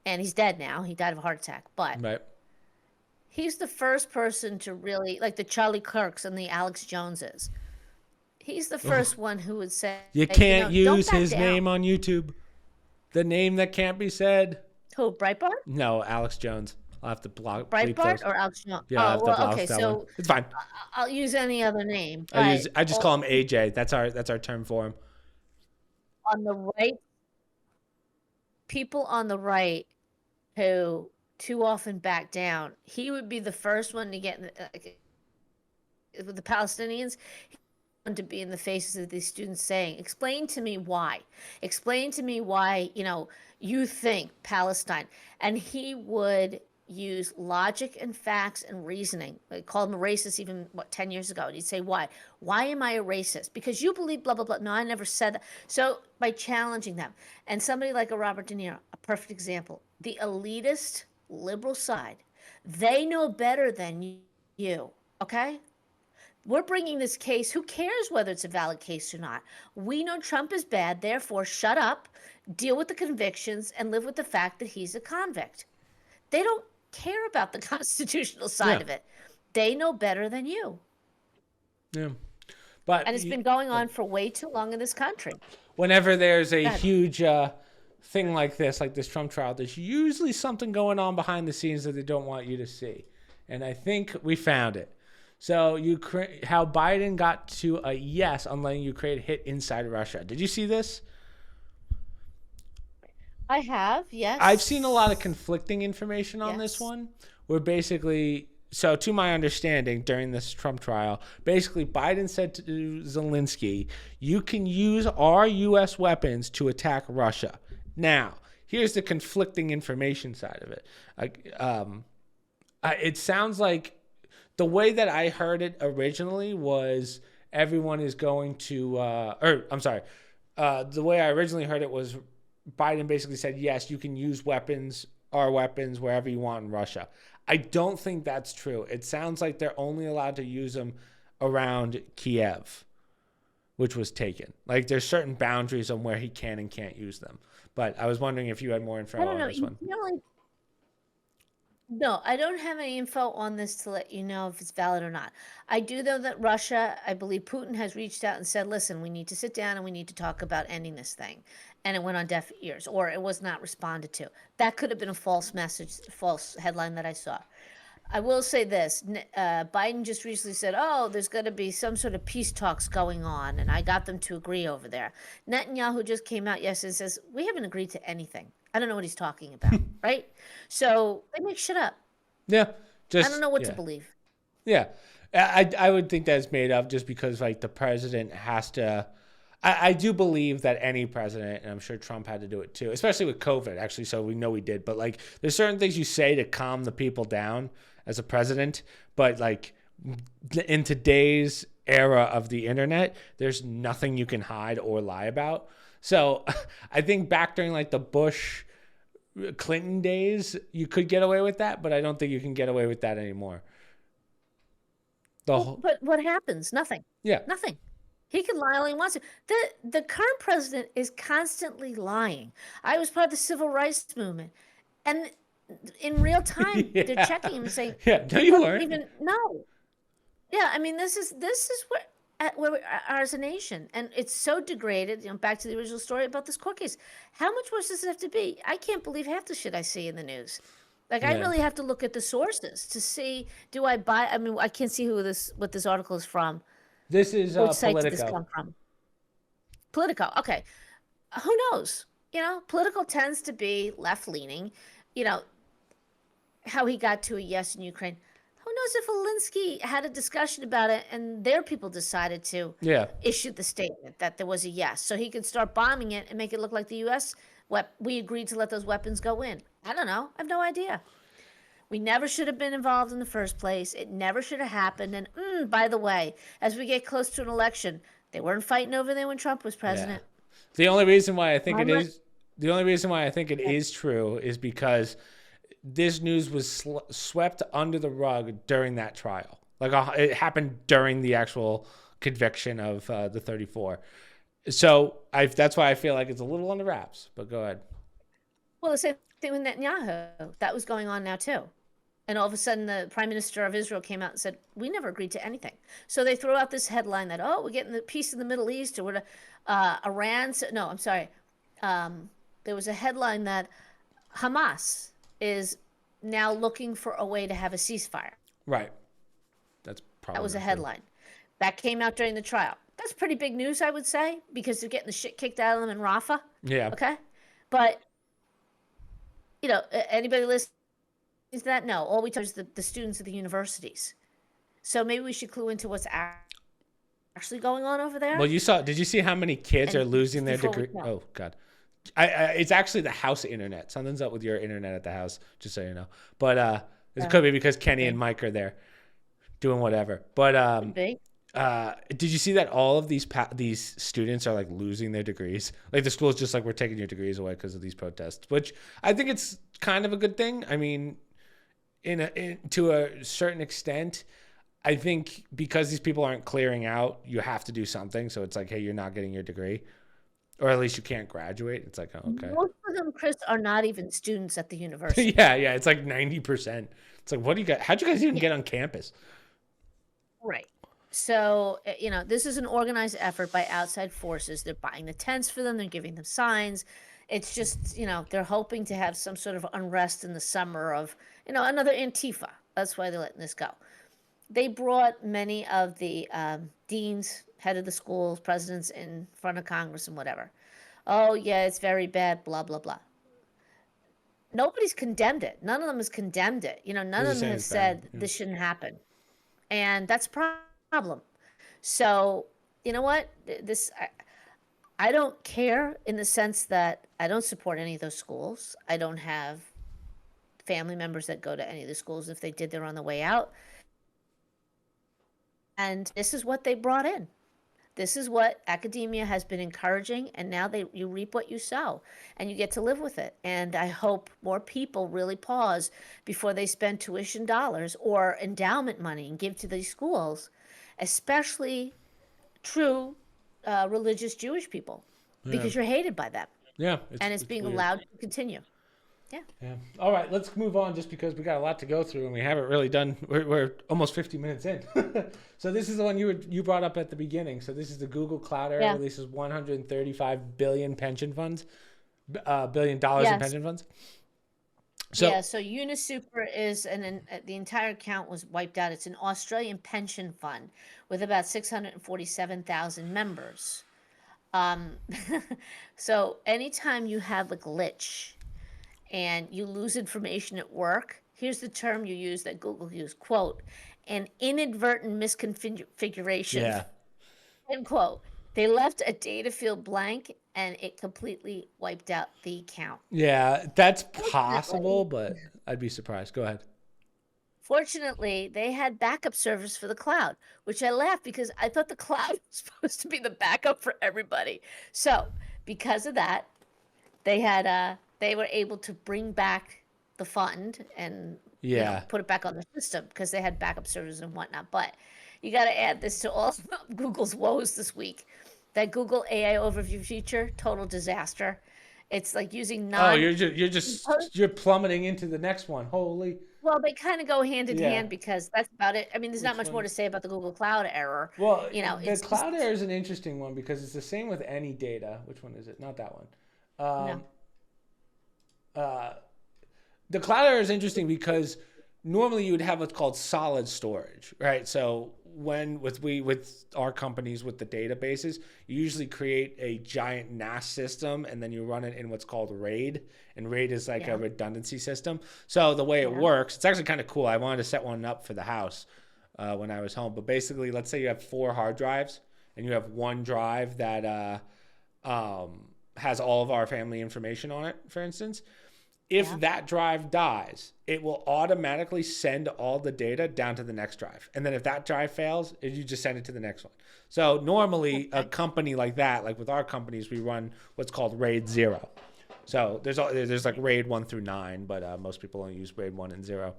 And he's dead now. He died of a heart attack. But he's the first person to really, like the Charlie Kirks and the Alex Joneses. He's the first one who would say, you can't use his name on YouTube. The name that can't be said. Who, Breitbart? No, Alex Jones. I'll have to block. Breitbart or Alex Jones? Yeah, I'll have to block that one. It's fine. I'll use any other name. I just call him AJ. That's our term for him. On the right, people on the right who too often back down. He would be the first one to get with the Palestinians, to be in the faces of these students saying, explain to me why. Explain to me why, you think Palestine. And he would use logic and facts and reasoning. They called him a racist even, 10 years ago. And he'd say, why? Why am I a racist? Because you believe blah, blah, blah. No, I never said that. So by challenging them. And somebody like a Robert De Niro, a perfect example, the elitist liberal side, they know better than you, okay? We're bringing this case. Who cares whether it's a valid case or not? We know Trump is bad, therefore shut up, deal with the convictions, and live with the fact that he's a convict. They don't care about the constitutional side of it. They know better than you. Yeah. And it's been going on for way too long in this country. whenever there's a Go ahead. huge thing like this Trump trial, there's usually something going on behind the scenes that they don't want you to see. And I think we found it. So how Biden got to a yes on letting Ukraine hit inside Russia. Did you see this? I have, yes. I've seen a lot of conflicting information on this Yes. one. Where basically, so to my understanding, during this Trump trial, basically Biden said to Zelensky, "You can use our U.S. weapons to attack Russia." Now, here's the conflicting information side of it. It sounds like the way that I heard it originally was everyone is going to, the way I originally heard it was Biden basically said, yes, you can use our weapons, wherever you want in Russia. I don't think that's true. It sounds like they're only allowed to use them around Kiev, which was taken. Like there's certain boundaries on where he can and can't use them. But I was wondering if you had more info I don't on know. this one. No, I don't have any info on this to let you know if it's valid or not. I do know that Russia, I believe Putin has reached out and said, listen, we need to sit down and we need to talk about ending this thing. And it went on deaf ears, or it was not responded to. That could have been a false message, false headline that I saw. I will say this, Biden just recently said, oh, there's going to be some sort of peace talks going on, and I got them to agree over there. Netanyahu just came out yesterday and says, we haven't agreed to anything. I don't know what he's talking about, right? So they make shit up. Yeah. I don't know what to believe. Yeah. I would think that's made up just because like the president has to. I do believe that any president, and I'm sure Trump had to do it too, especially with COVID, actually, so we know he did. But like there's certain things you say to calm the people down as a president, but like in today's era of the internet, there's nothing you can hide or lie about. So I think back during like the Bush Clinton days, you could get away with that, but I don't think you can get away with that anymore. But what happens? Nothing. Yeah. Nothing. He can lie all he wants to. The current president is constantly lying. I was part of the civil rights movement, and in real time, they're checking him and saying, "Yeah, no, you weren't." Even no. Yeah, I mean, this is where we are as a nation, and it's so degraded. Back to the original story about this court case. How much worse does it have to be? I can't believe half the shit I see in the news. Like, I really have to look at the sources to see, do I buy? I mean, I can't see what this article is from. This is Which site Politico. did this come from? Politico. Okay. Who knows? Political tends to be left-leaning. How he got to a yes in Ukraine. Who knows if Zelensky had a discussion about it and their people decided to issue the statement that there was a yes, so he could start bombing it and make it look like the U.S. We agreed to let those weapons go in. I don't know. I have no idea. We never should have been involved in the first place. It never should have happened. And by the way, as we get close to an election, they weren't fighting over there when Trump was president. Yeah. The only reason why I think it is true is because this news was swept under the rug during that trial. Like it happened during the actual conviction of the 34. So that's why I feel like it's a little under wraps. But go ahead. Well, the same thing with Netanyahu. That was going on now too. And all of a sudden, the prime minister of Israel came out and said, we never agreed to anything. So they throw out this headline that, we're getting the peace in the Middle East, or what? Iran. No, I'm sorry. There was a headline that Hamas is now looking for a way to have a ceasefire. Right. That was a headline. That came out during the trial. That's pretty big news, I would say, because they're getting the shit kicked out of them in Rafah. Yeah. Okay? But, anybody listening to that? No. All we touch is the students of the universities. So maybe we should clue into what's actually going on over there. Well, did you see how many kids are losing their degree? Oh, God. It's actually the house internet. Something's up with your internet at the house, just so you know. But it could be because Kenny and Mike are there doing whatever. But did you see that all of these students are like losing their degrees? Like the school's just like, we're taking your degrees away because of these protests, which I think it's kind of a good thing. I mean, to a certain extent, I think because these people aren't clearing out, you have to do something. So it's like, hey, you're not getting your degree. Or at least you can't graduate. It's like, oh, okay. Most of them, Chris, are not even students at the university. Yeah. It's like 90%. It's like, what do you guys? How'd you guys even get on campus? Right. So, this is an organized effort by outside forces. They're buying the tents for them, they're giving them signs. It's just, they're hoping to have some sort of unrest in the summer of, another Antifa. That's why they're letting this go. They brought many of the deans, head of the schools, presidents in front of Congress and whatever. Oh, yeah, it's very bad, blah, blah, blah. Nobody's condemned it. None of them has condemned it. None They're of just them saying has it's bad. said Yeah. this shouldn't happen. And that's a problem. So, you know what? I don't care in the sense that I don't support any of those schools. I don't have family members that go to any of the schools. If they did, they're on the way out. And this is what they brought in. This is what academia has been encouraging, and now you reap what you sow, and you get to live with it. And I hope more people really pause before they spend tuition dollars or endowment money and give to these schools, especially true religious Jewish people, because you're hated by them, Yeah. and it's being weird. allowed to continue. Yeah. Yeah. All right, let's move on just because we got a lot to go through and we haven't really done. We're almost 50 minutes in. So this is the one you brought up at the beginning. So this is the Google Cloud era. Yeah. Releases 135 billion pension funds, $1 billion in Yes. pension funds. So So Unisuper is the entire account was wiped out. It's an Australian pension fund with about 647,000 members. So anytime you have a glitch and you lose information at work, here's the term you use that Google used, quote, an inadvertent misconfiguration, yeah, end quote. They left a data field blank and it completely wiped out the account. yeah, that's possible, but I'd be surprised. Go ahead. Fortunately, they had backup servers for the cloud, which I laughed because I thought the cloud was supposed to be the backup for everybody. So because of that, they were able to bring back the fund and Yeah. put it back on the system because they had backup servers and whatnot. But you got to add this to all of Google's woes this week. That Google AI overview feature, total disaster. It's like using Oh, you're plummeting into the next one. Holy. Well, they kind of go hand in Yeah. hand because that's about it. I mean, there's not Which much more one? to say about the Google Cloud error. Well, the it's cloud error is an interesting one because it's the same with any data. Which one is it? Not that one. The cloud error is interesting because normally you would have what's called solid storage, right? So when with our companies with the databases, you usually create a giant NAS system and then you run it in what's called RAID, and RAID is like a redundancy system. So the way it works, it's actually kind of cool. I wanted to set one up for the house when I was home, but basically, let's say you have 4 hard drives and you have one drive that has all of our family information on it, for instance. If that drive dies, it will automatically send all the data down to the next drive. And then if that drive fails, you just send it to the next one. So normally a company like that, like with our companies, we run what's called RAID 0. So there's like RAID 1 through 9, but most people only use RAID 1 and 0.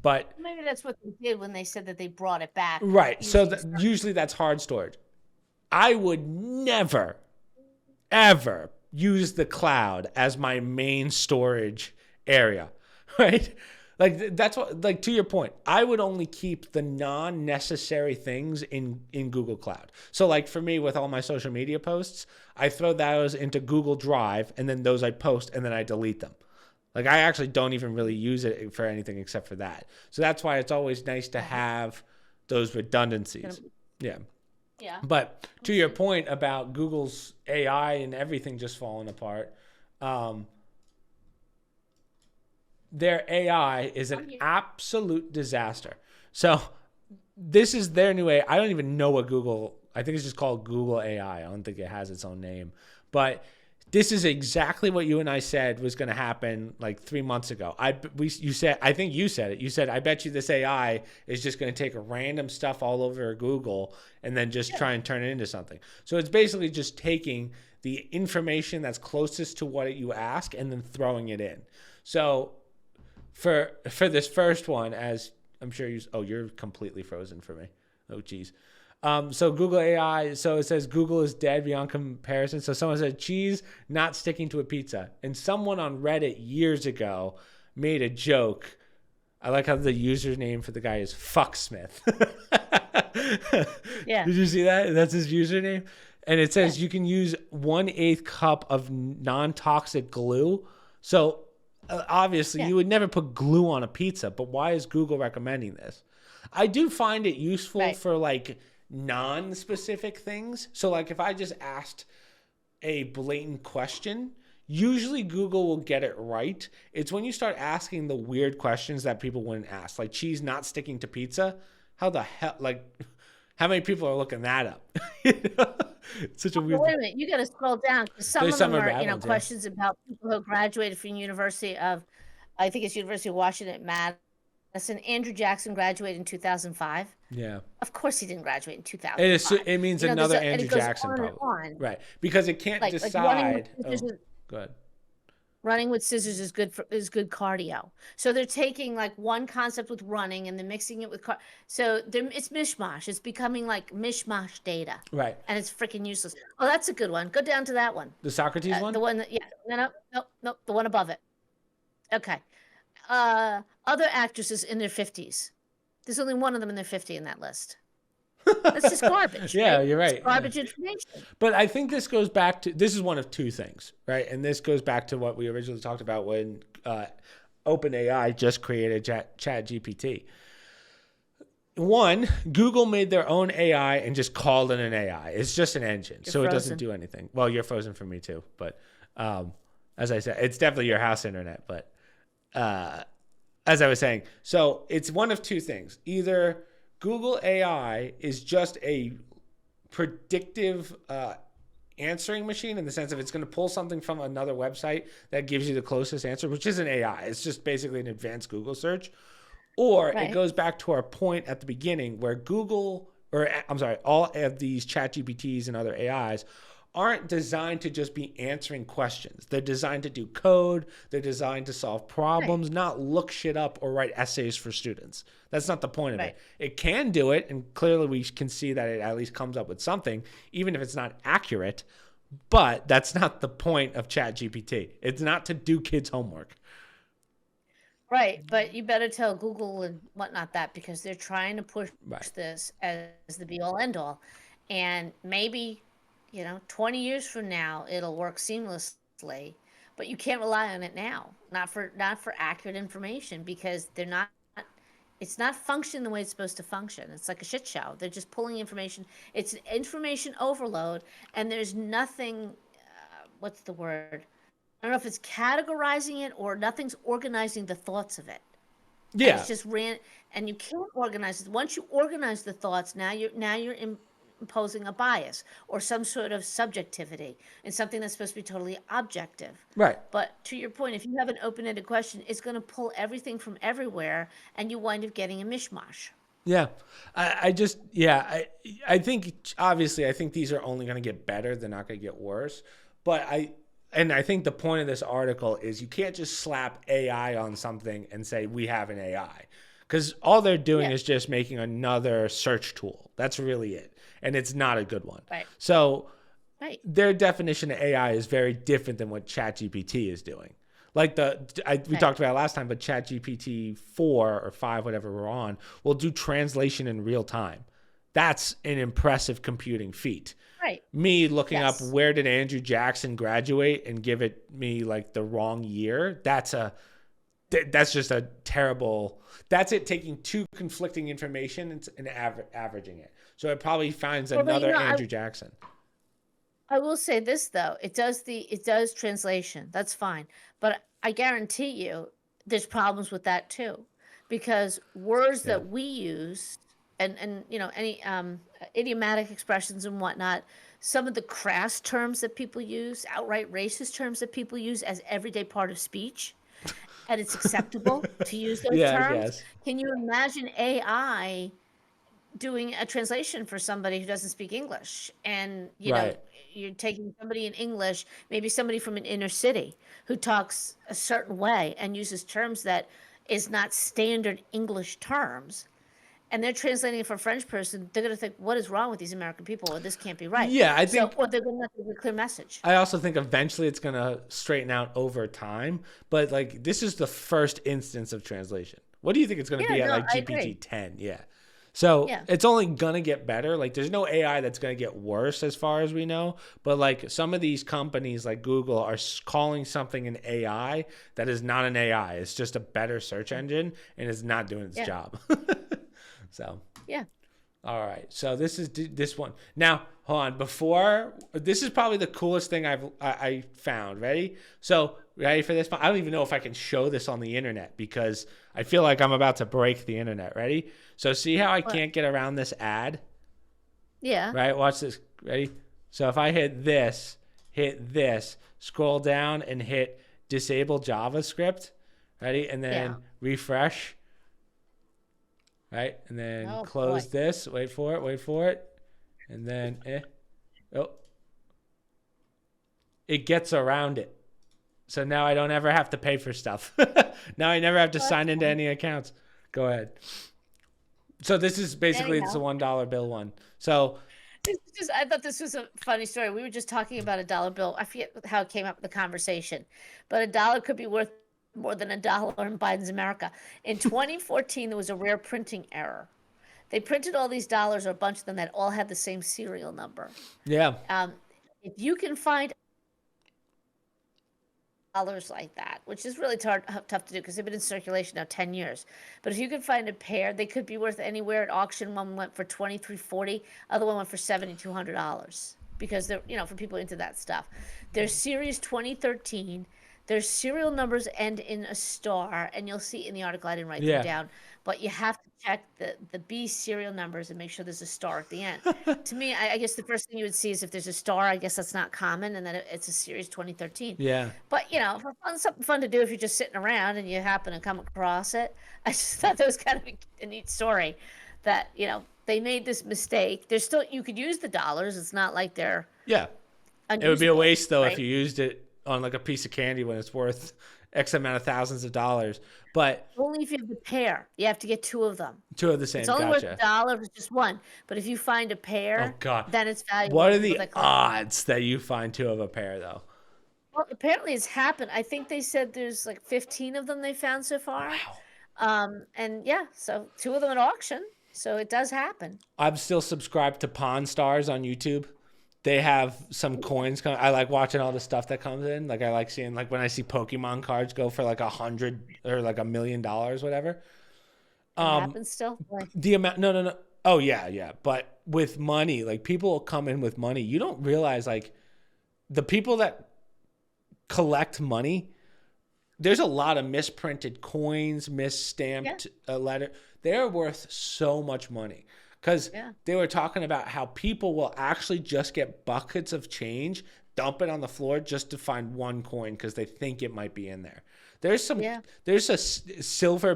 But maybe that's what they did when they said that they brought it back. right. So usually that's hard storage. I would never, ever use the cloud as my main storage area, right? Like that's what, like to your point, I would only keep the non-necessary things in Google Cloud. So like for me with all my social media posts, I throw those into Google Drive and then those I post and then I delete them. Like I actually don't even really use it for anything except for that. So that's why it's always nice to have those redundancies. Yeah. Yeah. But to your point about Google's AI and everything just falling apart, their AI is an absolute disaster. So this is their new AI. I don't even know what Google, I think it's just called Google AI. I don't think it has its own name. But this is exactly what you and I said was going to happen like 3 months ago. I think you said it. You said, I bet you this AI is just going to take random stuff all over Google and then just try and turn it into something. So it's basically just taking the information that's closest to what you ask and then throwing it in. So for this first one, as I'm sure you're completely frozen for me. Oh, geez. So Google AI, so it says Google is dead beyond comparison. So someone said cheese not sticking to a pizza. And someone on Reddit years ago made a joke. I like how the username for the guy is Fucksmith. Yeah. Did you see that? That's his username. And it says you can use 1/8 cup of non-toxic glue. So obviously you would never put glue on a pizza, but why is Google recommending this? I do find it useful for like non-specific things. So like if I just asked a blatant question, usually Google will get it right. It's when you start asking the weird questions that people wouldn't ask, like cheese not sticking to pizza. How the hell, like, how many people are looking that up? It's such a weird. Wait a minute, you got to scroll down because some of them are, bad ones, questions about people who graduated from University of, I think it's University of Washington, Madison. Andrew Jackson graduated in 2005. Yeah. Of course, he didn't graduate in 2005. It means another Andrew Jackson, probably. Right, because it can't decide. Go ahead. Running with scissors is good cardio. So they're taking like one concept with running and then mixing it with so it's mishmash. It's becoming like mishmash data. Right. And it's freaking useless. Oh, that's a good one. Go down to that one. The Socrates one? The one that no, the one above it. Okay. Other actresses in their 50s. There's only one of them in their 50 in that list. That's just garbage. Yeah, right? You're right. It's garbage information. But I think this goes back to, this is one of two things, right? And this goes back to what we originally talked about when OpenAI just created ChatGPT. One, Google made their own AI and just called it an AI. It's just an engine, so it doesn't do anything. Well, you're frozen for me too. But as I said, it's definitely your house internet. But as I was saying, so it's one of two things. Either Google AI is just a predictive answering machine in the sense of it's going to pull something from another website that gives you the closest answer, which isn't AI. It's just basically an advanced Google search. Or it goes back to our point at the beginning where all of these ChatGPTs and other AIs aren't designed to just be answering questions. They're designed to do code. They're designed to solve problems, not look shit up or write essays for students. That's not the point of it. It can do it, and clearly we can see that it at least comes up with something, even if it's not accurate. But that's not the point of ChatGPT. It's not to do kids' homework. Right, but you better tell Google and whatnot that because they're trying to push this as the be-all, end-all. And maybe 20 years from now, it'll work seamlessly, but you can't rely on it now. Not for accurate information because it's not functioning the way it's supposed to function. It's like a shit show. They're just pulling information. It's an information overload, and there's nothing. What's the word? I don't know if it's categorizing it or nothing's organizing the thoughts of it. Yeah, and it's just and you can't organize it. Once you organize the thoughts, now you're imposing a bias or some sort of subjectivity in something that's supposed to be totally objective. Right. But to your point, if you have an open-ended question, it's going to pull everything from everywhere and you wind up getting a mishmash. Yeah. I think, obviously, I think these are only going to get better. They're not going to get worse. But I think the point of this article is you can't just slap AI on something and say, we have an AI. Because all they're doing is just making another search tool. That's really it. And it's not a good one. Right. So their definition of AI is very different than what ChatGPT is doing. Like we talked about it last time, but ChatGPT 4 or 5, whatever we're on, will do translation in real time. That's an impressive computing feat. Right. Me looking up where did Andrew Jackson graduate and give it me like the wrong year, that's just a terrible. That's it taking two conflicting information and averaging it. So it probably finds another Andrew Jackson. I will say this though, it does translation. That's fine, but I guarantee you, there's problems with that too, because words that we use and any idiomatic expressions and whatnot, some of the crass terms that people use, outright racist terms that people use as everyday part of speech. And it's acceptable to use those terms. Can you imagine AI doing a translation for somebody who doesn't speak English? And, you're taking somebody in English, maybe somebody from an inner city who talks a certain way and uses terms that is not standard English terms. And they're translating it for a French person, they're going to think, what is wrong with these American people? Or this can't be right. Yeah, I think. Or they're going to have a clear message. I also think eventually it's going to straighten out over time. But this is the first instance of translation. What do you think it's going to be at GPT-10? Yeah. So Yeah. it's only gonna get better. Like there's no AI that's gonna get worse as far as we know. But like some of these companies like Google are calling something an AI that is not an AI. It's just a better search engine and it's not doing its Yeah. job. So Yeah. all right. So this is this one. Now, hold on. Before this is probably the coolest thing I found. Ready? So ready for this? I don't even know if I can show this on the internet because I feel like I'm about to break the internet. Ready? So see how I What? can't get around this ad? Yeah. Right? Watch this. Ready? So if I hit this, scroll down and hit disable JavaScript. Ready? And Yeah. then refresh. Right? And then Oh close boy. this. Wait for it. And then, oh, it gets around it. So now I don't ever have to pay for stuff. Now I never have to Well, that's sign into fine. any accounts. Go ahead. So this is basically, it's a Anyhow, $1 bill one. So this is just, I thought this was a funny story. We were just talking about a dollar bill. I forget how it came up in the conversation, but a dollar could be worth more than a dollar in Biden's America. In 2014, there was a rare printing error. They printed all these dollars, or a bunch of them, that all had the same serial number. yeah, Um, if you can find dollars like that, which is really tough to do because they've been in circulation now 10 years. But if you can find a pair, they could be worth anywhere at auction. One went for $2,340, other one went for $7,200 because they're, for people into that stuff. There's series 2013. Their serial numbers end in a star, and you'll see in the article, I didn't write them yeah, down, but you have to check the B serial numbers and make sure there's a star at the end. To me, I guess the first thing you would see is if there's a star, I guess that's not common, and that it's a series 2013. yeah. But for fun, something fun to do if you're just sitting around and you happen to come across it. I just thought that was kind of a neat story that, they made this mistake. There's still, you could use the dollars. It's not like they're Yeah. It would be a unusable, waste though if right? you used it on like a piece of candy when it's worth X amount of thousands of dollars. But Only if you have the pair. You have to get two of them. two of the It's same, only worth a gotcha. dollar if it's just one. But if you find a Oh pair, God. then it's valuable What to are people the that collect. odds that you find two of a pair though? Well, apparently it's happened. I think they said there's like 15 of them they found so far. Wow. And yeah, so two of them at auction. So it does happen. I'm still subscribed to Pawn Stars on YouTube. They have some coins come. I like watching all the stuff that comes in. Like I like seeing like when I see Pokemon cards go for like 100 or like $1 million, whatever. It happens still. Boy. The amount, no. Oh yeah, yeah. But with money, like people will come in with money. You don't realize like the people that collect money. There's a lot of misprinted coins, Yeah, misstamped letter. They're worth so much money because yeah, they were talking about how people will actually just get buckets of change, dump it on the floor just to find one coin because they think it might be in there. There's some. yeah. There's a silver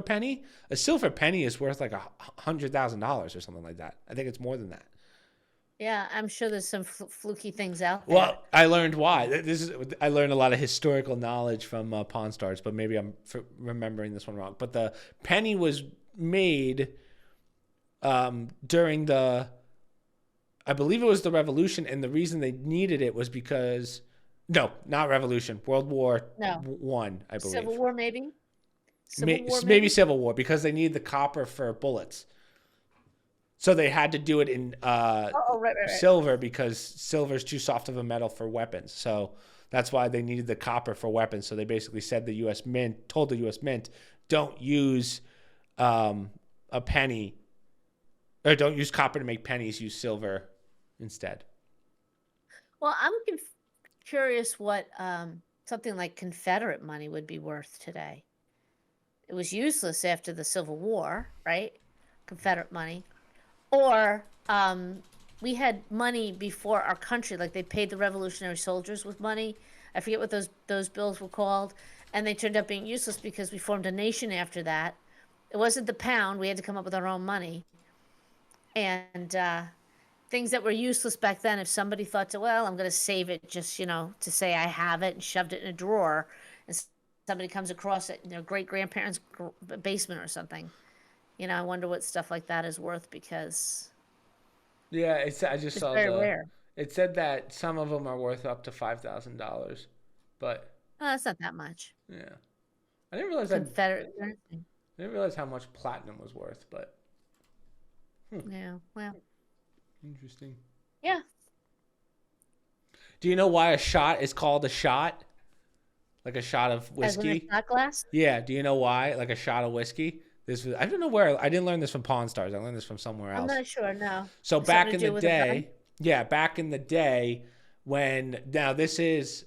penny. A silver penny is worth like $100,000 or something like that. I think it's more than that. Yeah, I'm sure there's some fluky things out there. Well, I learned why. I learned a lot of historical knowledge from Pawn Stars, but maybe I'm remembering this one wrong. But the penny was made during I believe it was the Revolution, and the reason they needed it was because no, not Revolution, World War No. One, I believe. Civil War, maybe? Civil War, Maybe maybe? Civil War because they needed the copper for bullets. So they had to do it in Oh, right. silver because silver is too soft of a metal for weapons. So that's why they needed the copper for weapons. So they basically said told the U.S. Mint, don't use a penny, or don't use copper to make pennies. Use silver instead. Well, I'm curious what something like Confederate money would be worth today. It was useless after the Civil War, right? Confederate money. Or we had money before our country, like they paid the Revolutionary soldiers with money. I forget what those bills were called, and they turned out being useless because we formed a nation after that. It wasn't the pound; we had to come up with our own money, and things that were useless back then. If somebody thought well, I'm going to save it just to say I have it and shoved it in a drawer, and somebody comes across it in their great grandparents' basement or something. I wonder what stuff like that is worth because Yeah, I just it's saw very rare. it said that some of them are worth up to $5,000, but Oh, that's not that much. yeah, I didn't realize that. Confederate currency. I didn't realize how much platinum was worth, but Yeah. Well. Interesting. Yeah. Do you know why a shot is called a shot? Like a shot of As in a whiskey? shot glass. Yeah. Do you know why? Like a shot of whiskey? I don't know where. I didn't learn this from Pawn Stars. I learned this from somewhere I'm else. not sure. No. So Something back to in the do with a gun. day, yeah, back in the day when now this is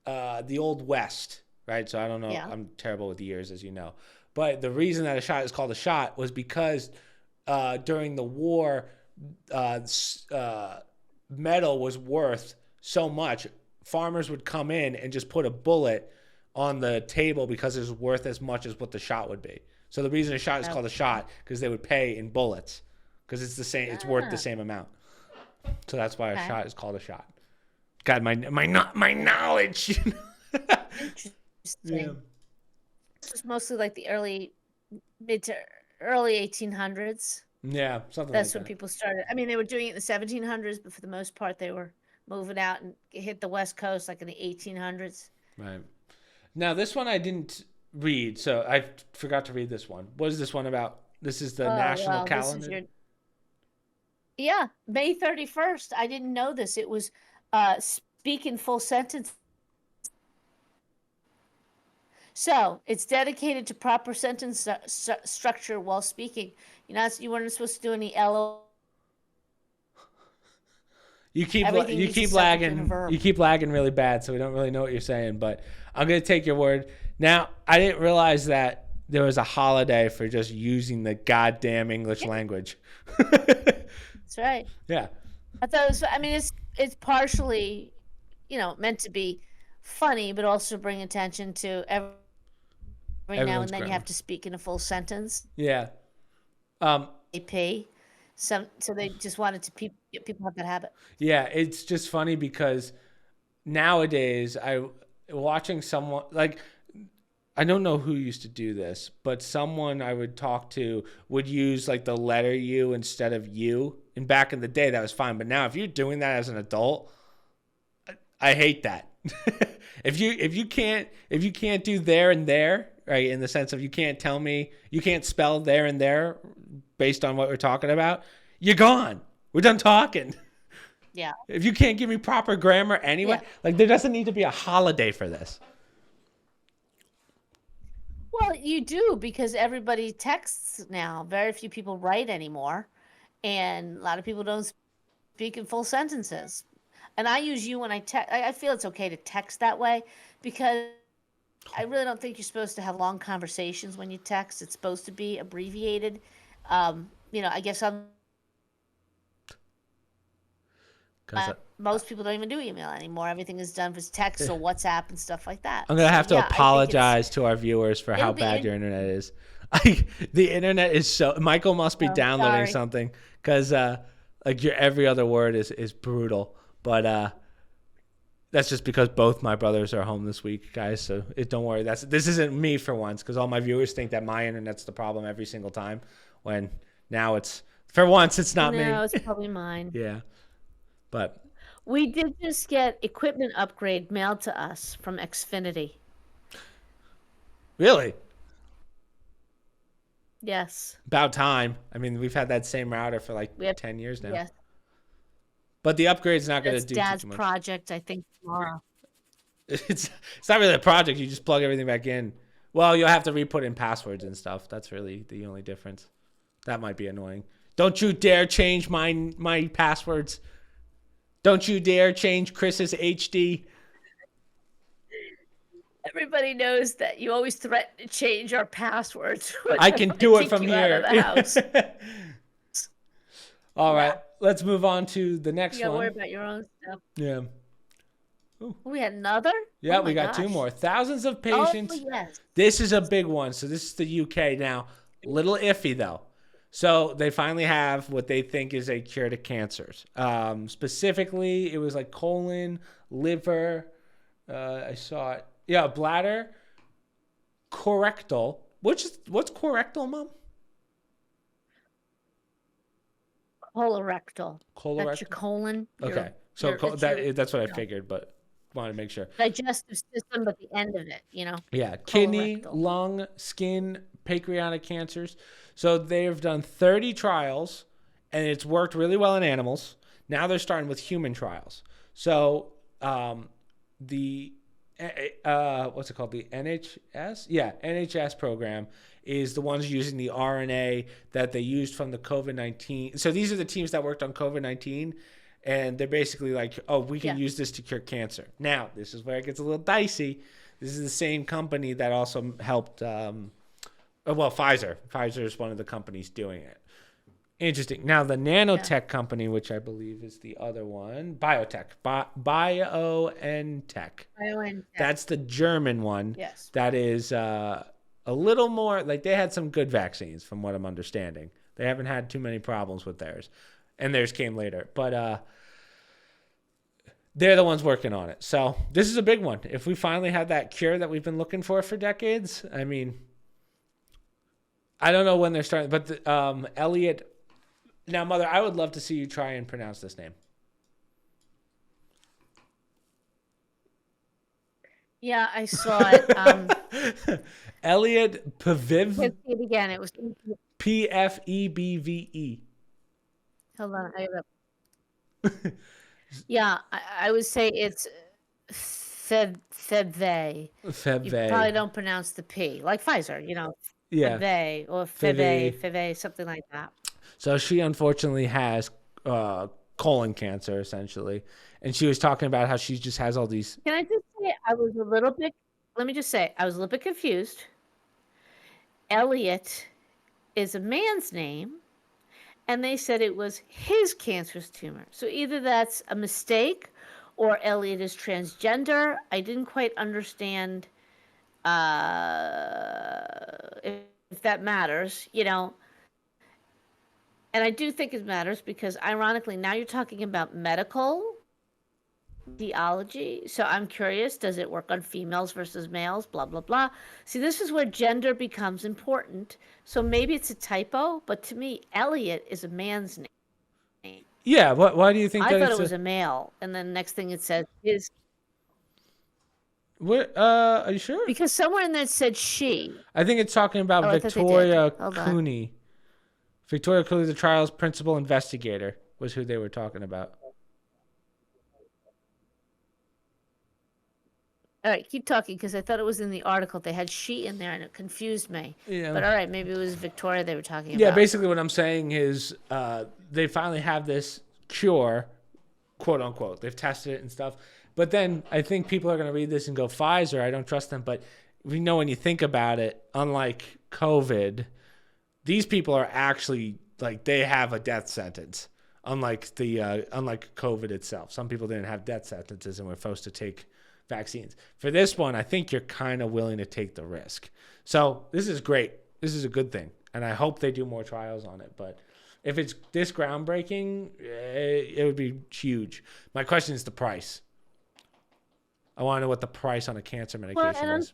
the old West, right? So I don't know. Yeah. I'm terrible with years, as you know. But the reason that a shot is called a shot was because during the war, metal was worth so much. Farmers would come in and just put a bullet on the table because it was worth as much as what the shot would be. So the reason a shot is called a shot because they would pay in bullets because it's the same. It's worth the same amount. So that's why a shot is called a shot. God, my knowledge. Interesting. Yeah. This was mostly like the mid to early 1800s. Yeah, something That's like when that. people started. I mean, they were doing it in the 1700s, but for the most part, they were moving out and hit the West Coast like in the 1800s. Right. Now, this one I didn't read, so I forgot to read this one. What is this one about? This is the national calendar? Yeah, May 31st. I didn't know this. It was speak in full sentence. So it's dedicated to proper sentence structure while speaking. You weren't supposed to do any LO. You keep lagging. You keep lagging really bad, so we don't really know what you're saying. But I'm gonna take your word. Now, I didn't realize that there was a holiday for just using the goddamn English language. That's right. Yeah. I thought it was. I mean, it's partially, meant to be funny, but also bring attention to every now and then you have to speak in a full sentence. Yeah. AP. So they just wanted to people have that habit. Yeah, it's just funny because nowadays watching someone like I don't know who used to do this, but someone I would talk to would use like the letter U instead of you. And back in the day, that was fine. But now, if you're doing that as an adult, I hate that. if you can't do there and there, right, in the sense of you can't spell there and there based on what we're talking about, you're gone. We're done talking. Yeah. If you can't give me proper grammar anyway, like there doesn't need to be a holiday for this. Well, you do because everybody texts now. Very few people write anymore. And a lot of people don't speak in full sentences. And I use you when I text. I feel it's okay to text that way because I really don't think you're supposed to have long conversations when you text. It's supposed to be abbreviated. I guess most people don't even do email anymore. Everything is done with text or WhatsApp and stuff like that. I'm going to have to apologize to our viewers for how bad your internet is. The internet is so... Michael must be downloading something because your every other word is brutal. But that's just because both my brothers are home this week, guys. So don't worry. This isn't me for once because all my viewers think that my internet's the problem every single time when now it's... For once, it's not me. No, it's probably mine. Yeah. But we did just get equipment upgrade mailed to us from Xfinity. Really? Yes. About time. I mean, we've had that same router for 10 years now. Yes. But the upgrade's not going to do Dad's too much. project, I think, tomorrow. It's not really a project. You just plug everything back in. Well, you'll have to re-put in passwords and stuff. That's really the only difference. That might be annoying. Don't you dare change my passwords. Don't you dare change Chris's HD. Everybody knows that you always threaten to change our passwords. I can do it from here. Out of the house. All right, let's move on to the next one. You gotta worry about your own stuff. Yeah. Ooh. We had another? Yeah, we got two more. Thousands of patients. Oh, yes. This is a big one. So this is the UK now. Little iffy, though. So they finally have what they think is a cure to cancers. Specifically, it was like colon, liver. I saw it. Yeah, bladder, colorectal. What's colorectal, Mom? Colorectal. Colorectal. That's your colon. Okay, that's what I figured, but wanted to make sure. Digestive system, but the end of it, Yeah, kidney, lung, skin, pancreatic cancers. So they've done 30 trials, and it's worked really well in animals. Now they're starting with human trials. So the what's it called? The NHS? Yeah, NHS program is the ones using the RNA that they used from the COVID-19. So these are the teams that worked on COVID-19, and they're basically like, oh, we can use this to cure cancer. Now, this is where it gets a little dicey. This is the same company that also helped, Pfizer. Pfizer is one of the companies doing it. Interesting. Now, the nanotech company, which I believe is the other one, BioNtech. BioNtech. That's the German one. Yes. That is a little more, like they had some good vaccines from what I'm understanding. They haven't had too many problems with theirs. And theirs came later. But they're the ones working on it. So this is a big one. If we finally have that cure that we've been looking for decades, I mean, I don't know when they're starting, but Elliot. Now, Mother, I would love to see you try and pronounce this name. Yeah, I saw it. Elliot Pfebvre. Let's see it again. It was Pfebvre. hold on. Yeah, I would say it's Febvre. You probably don't pronounce the P, like Pfizer, Yeah. Febvre or Febvre, something like that. So she unfortunately has colon cancer, essentially. And she was talking about how she just has all these. Can I just say, let me just say, I was a little bit confused. Elliot is a man's name, and they said it was his cancerous tumor. So either that's a mistake or Elliot is transgender. I didn't quite understand if that matters, And I do think it matters because, ironically, now you're talking about medical theology. So I'm curious, does it work on females versus males? Blah, blah, blah. See, this is where gender becomes important. So maybe it's a typo, but to me, Elliot is a man's name. Yeah, why do you think I that thought it was a male, and then next thing it says is. What? Are you sure? Because somewhere in there it said she. I think it's talking about Victoria Cooney. Victoria Cooley, the trial's principal investigator, was who they were talking about. All right, keep talking, because I thought it was in the article. They had she in there, and it confused me. Yeah. But all right, maybe it was Victoria they were talking about. Yeah, basically what I'm saying is they finally have this cure, quote unquote. They've tested it and stuff. But then I think people are going to read this and go, Pfizer, I don't trust them. But we know when you think about it, unlike COVID, these people are actually, like, they have a death sentence, unlike COVID itself. Some people didn't have death sentences and were forced to take vaccines. For this one, I think you're kind of willing to take the risk. So this is great. This is a good thing. And I hope they do more trials on it. But if it's this groundbreaking, it would be huge. My question is the price. I want to know what the price on a cancer medication is.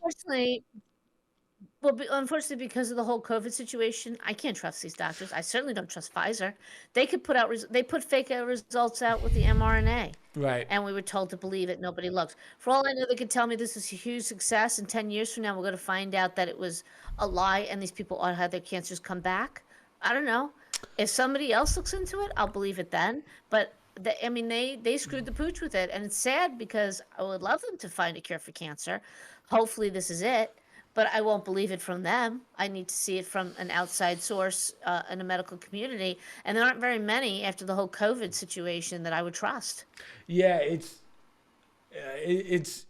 Unfortunately, because of the whole COVID situation, I can't trust these doctors. I certainly don't trust Pfizer. They could put fake results out with the mRNA. Right. And we were told to believe it. Nobody looked. For all I know, they could tell me this is a huge success, and 10 years from now, we're going to find out that it was a lie and these people ought to have their cancers come back. I don't know. If somebody else looks into it, I'll believe it then. But they screwed the pooch with it, and it's sad because I would love them to find a cure for cancer. Hopefully this is it. But I won't believe it from them. I need to see it from an outside source in the medical community. And there aren't very many after the whole COVID situation that I would trust. Yeah, it's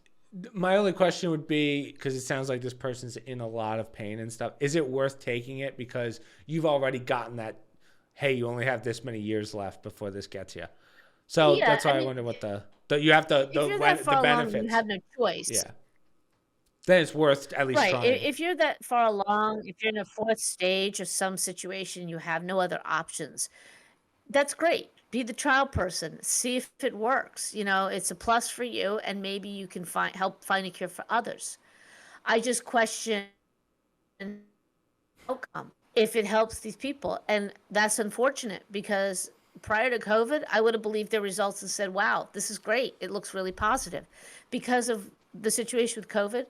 my only question would be, because it sounds like this person's in a lot of pain and stuff, is it worth taking it because you've already gotten that, hey, you only have this many years left before this gets you. So that's why I wonder what you have the benefits. Along, you have no choice. Yeah. Then it's worth at least trying. If you're that far along, if you're in a fourth stage of some situation, you have no other options. That's great. Be the trial person. See if it works. It's a plus for you, and maybe you can help find a cure for others. I just question outcome if it helps these people, and that's unfortunate because prior to COVID, I would have believed their results and said, "Wow, this is great. It looks really positive." Because of the situation with COVID.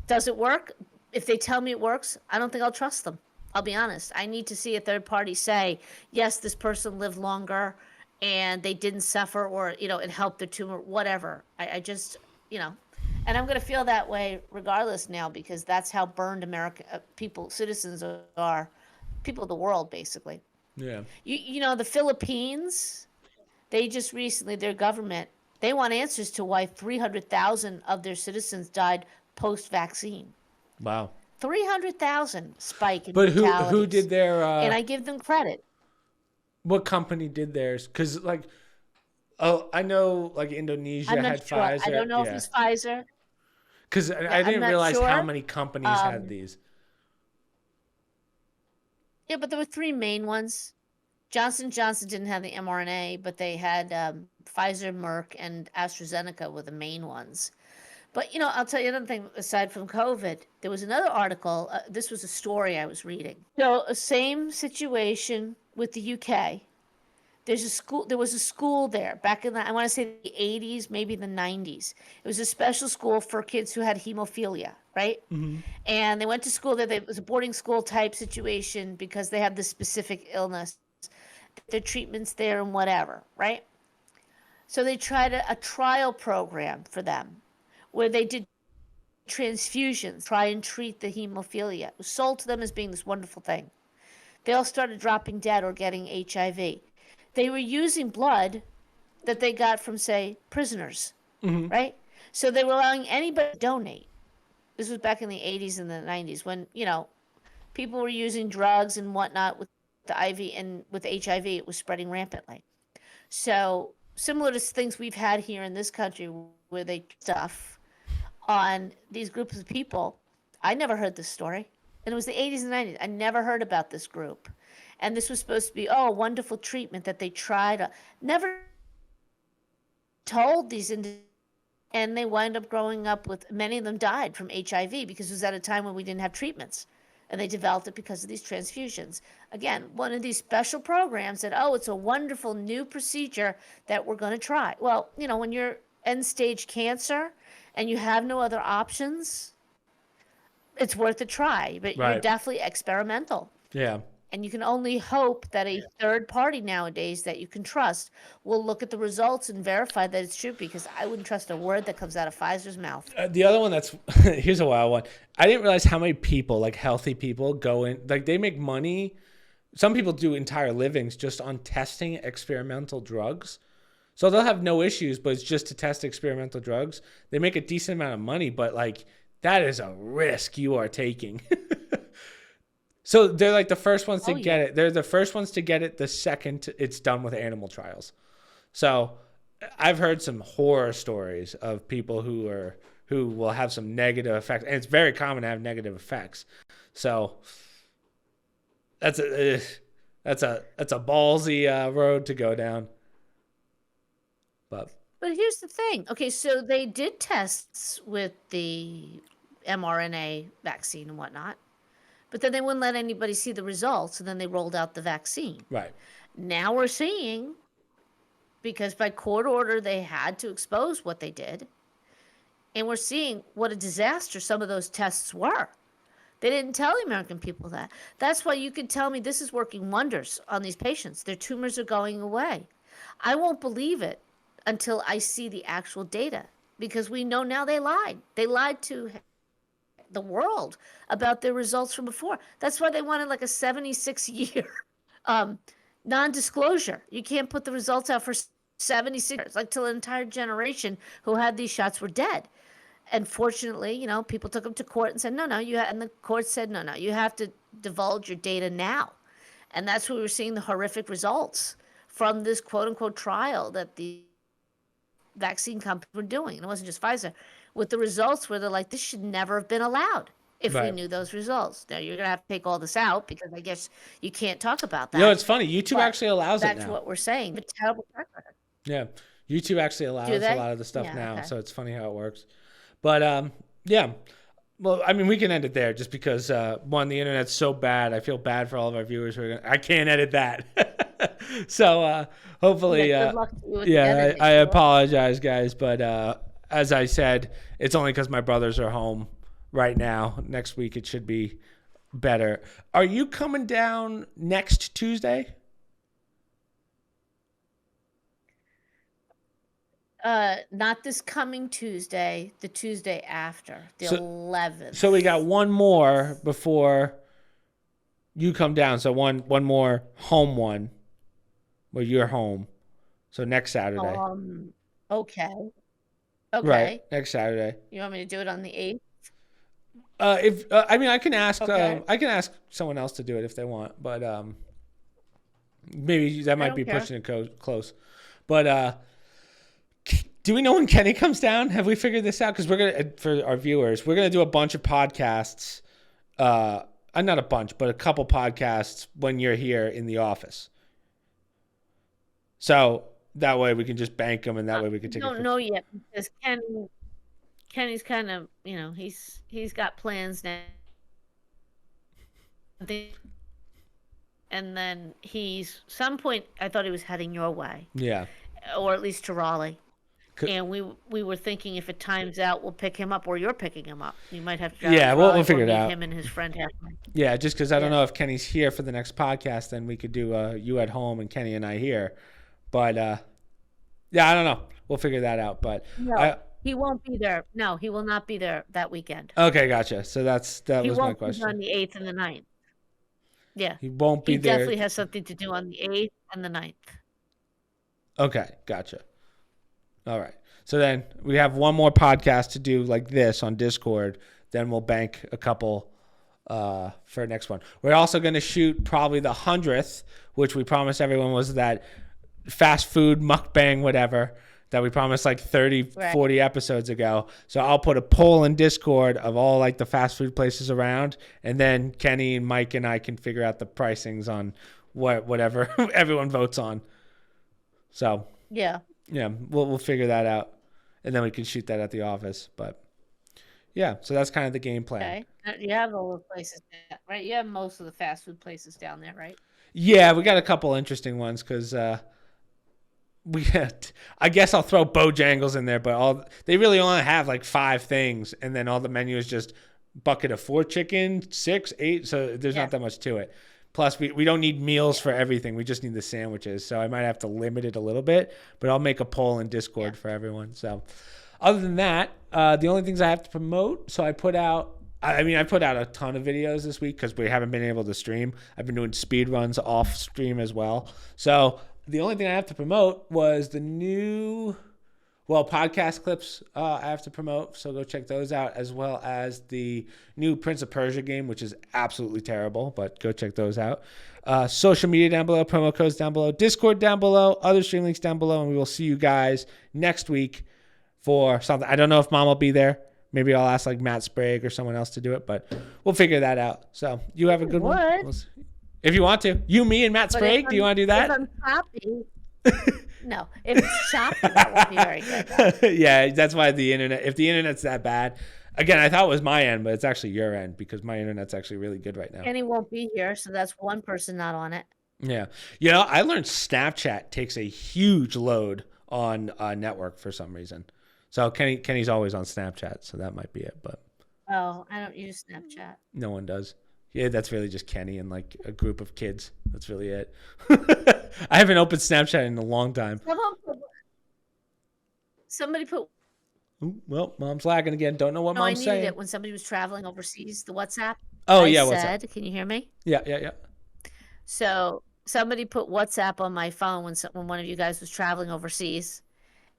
Does it work? If they tell me it works, I don't think I'll trust them. I'll be honest. I need to see a third party say, yes, this person lived longer and they didn't suffer, or, it helped their tumor, whatever. I just, you know, and I'm going to feel that way regardless now, because that's how burned America people, citizens are, people of the world, basically. Yeah. The Philippines, they just recently, their government, they want answers to why 300,000 of their citizens died post vaccine. Wow. 300,000 spike in But fatalities. who did their and I give them credit. what company did theirs? Because like, oh, I know like Indonesia I'm had not sure. Pfizer. I don't know if it's Pfizer. Because I I'm didn't not realize how sure. many companies had these. Yeah, but there were three main ones. Johnson Johnson didn't have the mRNA, but they had Pfizer, Merck, and AstraZeneca were the main ones. But, I'll tell you another thing aside from COVID. There was another article. This was a story I was reading. So, same situation with the UK. There was a school there back in I want to say the 80s, maybe the 90s. It was a special school for kids who had hemophilia, right? Mm-hmm. And they went to school there. It was a boarding school type situation because they had this specific illness. Their treatments there and whatever, right? So they tried a trial program for them where they did transfusions, try and treat the hemophilia. It was sold to them as being this wonderful thing. They all started dropping dead or getting HIV. They were using blood that they got from, say, prisoners, right? So they were allowing anybody to donate. This was back in the 80s and the 90s when, people were using drugs and whatnot with the IV, and with HIV, it was spreading rampantly. So similar to things we've had here in this country where they stuff on these groups of people. I never heard this story. And it was the 80s and 90s. I never heard about this group. And this was supposed to be, wonderful treatment that they tried. Never told these individuals. And they wind up growing up with, many of them died from HIV because it was at a time when we didn't have treatments. And they developed it because of these transfusions. Again, one of these special programs that, it's a wonderful new procedure that we're going to try. Well, when you're end stage cancer and you have no other options, it's worth a try, but you're definitely experimental. Yeah. And you can only hope that a third party nowadays that you can trust will look at the results and verify that it's true, because I wouldn't trust a word that comes out of Pfizer's mouth. The other one here's a wild one. I didn't realize how many people, like healthy people, go in, like they make money. Some people do entire livings just on testing experimental drugs. So they'll have no issues, but it's just to test experimental drugs. They make a decent amount of money, but like that is a risk you are taking. So they're like the first ones to get it. They're the first ones to get it the second it's done with animal trials. So I've heard some horror stories of people who will have some negative effects, and it's very common to have negative effects. So that's a ballsy road to go down. But here's the thing. Okay, so they did tests with the mRNA vaccine and whatnot. But then they wouldn't let anybody see the results, and then they rolled out the vaccine. Right. Now we're seeing, because by court order they had to expose what they did, and we're seeing what a disaster some of those tests were. They didn't tell the American people that. That's why you can tell me this is working wonders on these patients. Their tumors are going away. I won't believe it until I see the actual data, because we know now they lied. They lied to the world about their results from before. That's why they wanted like a 76-year non-disclosure. You can't put the results out for 76 years, like till an entire generation who had these shots were dead. And fortunately, people took them to court and said, no, and the court said, no, you have to divulge your data now. And that's where we were seeing the horrific results from this quote unquote trial that the vaccine companies were doing. And it wasn't just Pfizer. With the results where they're like, this should never have been allowed if we knew those results. Now, you're going to have to take all this out because I guess you can't talk about that. It's funny. YouTube actually allows it now. That's what we're saying. But terrible track record. Yeah. YouTube actually allows a lot of the stuff now. Okay. So it's funny how it works. But, yeah. Well, I mean, we can end it there just because, one, the internet's so bad. I feel bad for all of our viewers. I can't edit that. So hopefully, good luck to you with the editing. I apologize, guys. But as I said, it's only because my brothers are home right now. Next week it should be better. Are you coming down next Tuesday? Not this coming Tuesday, the Tuesday after, the 11th. So we got one more before you come down. So one more home one where you're home. So next Saturday. Okay. Right, next Saturday. You want me to do it on the 8th? I mean, I can ask. Okay. I can ask someone else to do it if they want, but maybe that might be pushing it close. But do we know when Kenny comes down? Have we figured this out? Because we're gonna, for our viewers, we're gonna do a bunch of podcasts. Not a bunch, but a couple podcasts when you're here in the office. So that way we can just bank them, and that way we can take. I don't know yet because Kenny's kind of, he's got plans now. And then some point I thought he was heading your way. Yeah. Or at least to Raleigh. And we were thinking if it times out, we'll pick him up, or you're picking him up. You might have to drive. Yeah, we'll figure it out. Him and his friend have. Yeah, just because I don't know if Kenny's here for the next podcast, then we could do you at home and Kenny and I here. But yeah, I don't know. We'll figure that out. But no, he won't be there. No, he will not be there that weekend. Okay, gotcha. So that was my question. He won't be on the 8th and the 9th. Yeah, he won't be there. He definitely has something to do on the 8th and the 9th. Okay, gotcha. All right. So then we have one more podcast to do like this on Discord. Then we'll bank a couple for next one. We're also going to shoot probably the 100th, which we promised everyone was that fast food mukbang, whatever, that we promised like 30, 40 episodes ago. So I'll put a poll in Discord of all like the fast food places around. And then Kenny and Mike and I can figure out the pricings on whatever everyone votes on. So yeah, we'll figure that out, and then we can shoot that at the office. But yeah, so that's kind of the game plan. Okay. You have all the places, right? You have most of the fast food places down there, right? Yeah, we got a couple interesting ones because I guess I'll throw Bojangles in there, but they really only have like 5 things, and then all the menu is just bucket of 4 chicken, 6, 8. So there's not that much to it. Plus, we don't need meals for everything. We just need the sandwiches. So I might have to limit it a little bit, but I'll make a poll in Discord for everyone. So other than that, the only things I have to promote, so I put out a ton of videos this week because we haven't been able to stream. I've been doing speed runs off stream as well. So the only thing I have to promote was the new podcast clips I have to promote, so go check those out, as well as the new Prince of Persia game, which is absolutely terrible, but go check those out. Social media down below, promo codes down below, Discord down below, other stream links down below, and we will see you guys next week for something. I don't know if Mom will be there. Maybe I'll ask like Matt Sprague or someone else to do it, but we'll figure that out. So you have a good one. If you want to. You, me, and Matt Sprague, do you want to do that? If I'm happy. No, if it's choppy, that won't be very good. Yeah, that's why if the internet's that bad, again, I thought it was my end, but it's actually your end because my internet's actually really good right now. Kenny won't be here, so that's one person not on it. Yeah. I learned Snapchat takes a huge load on network for some reason. So Kenny's always on Snapchat, so that might be it. But I don't use Snapchat. No one does. Yeah, that's really just Kenny and like a group of kids. That's really it. I haven't opened Snapchat in a long time. Somebody put. Ooh, well, Mom's lagging again. Don't know what Mom's saying. I needed it when somebody was traveling overseas. The WhatsApp. WhatsApp. Can you hear me? Yeah. So somebody put WhatsApp on my phone when one of you guys was traveling overseas,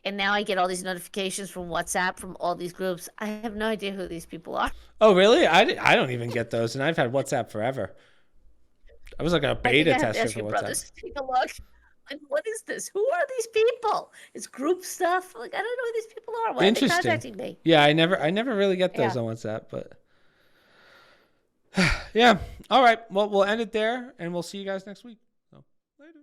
and now I get all these notifications from WhatsApp from all these groups. I have no idea who these people are. Oh, really? I don't even get those, and I've had WhatsApp forever. I was like a beta tester for WhatsApp. Brothers, take a look. Like, what is this? Who are these people? It's group stuff. Like, I don't know who these people are. Why are they contacting me? Yeah, I never really get those on WhatsApp, but yeah. All right. Well, we'll end it there, and we'll see you guys next week. So, later.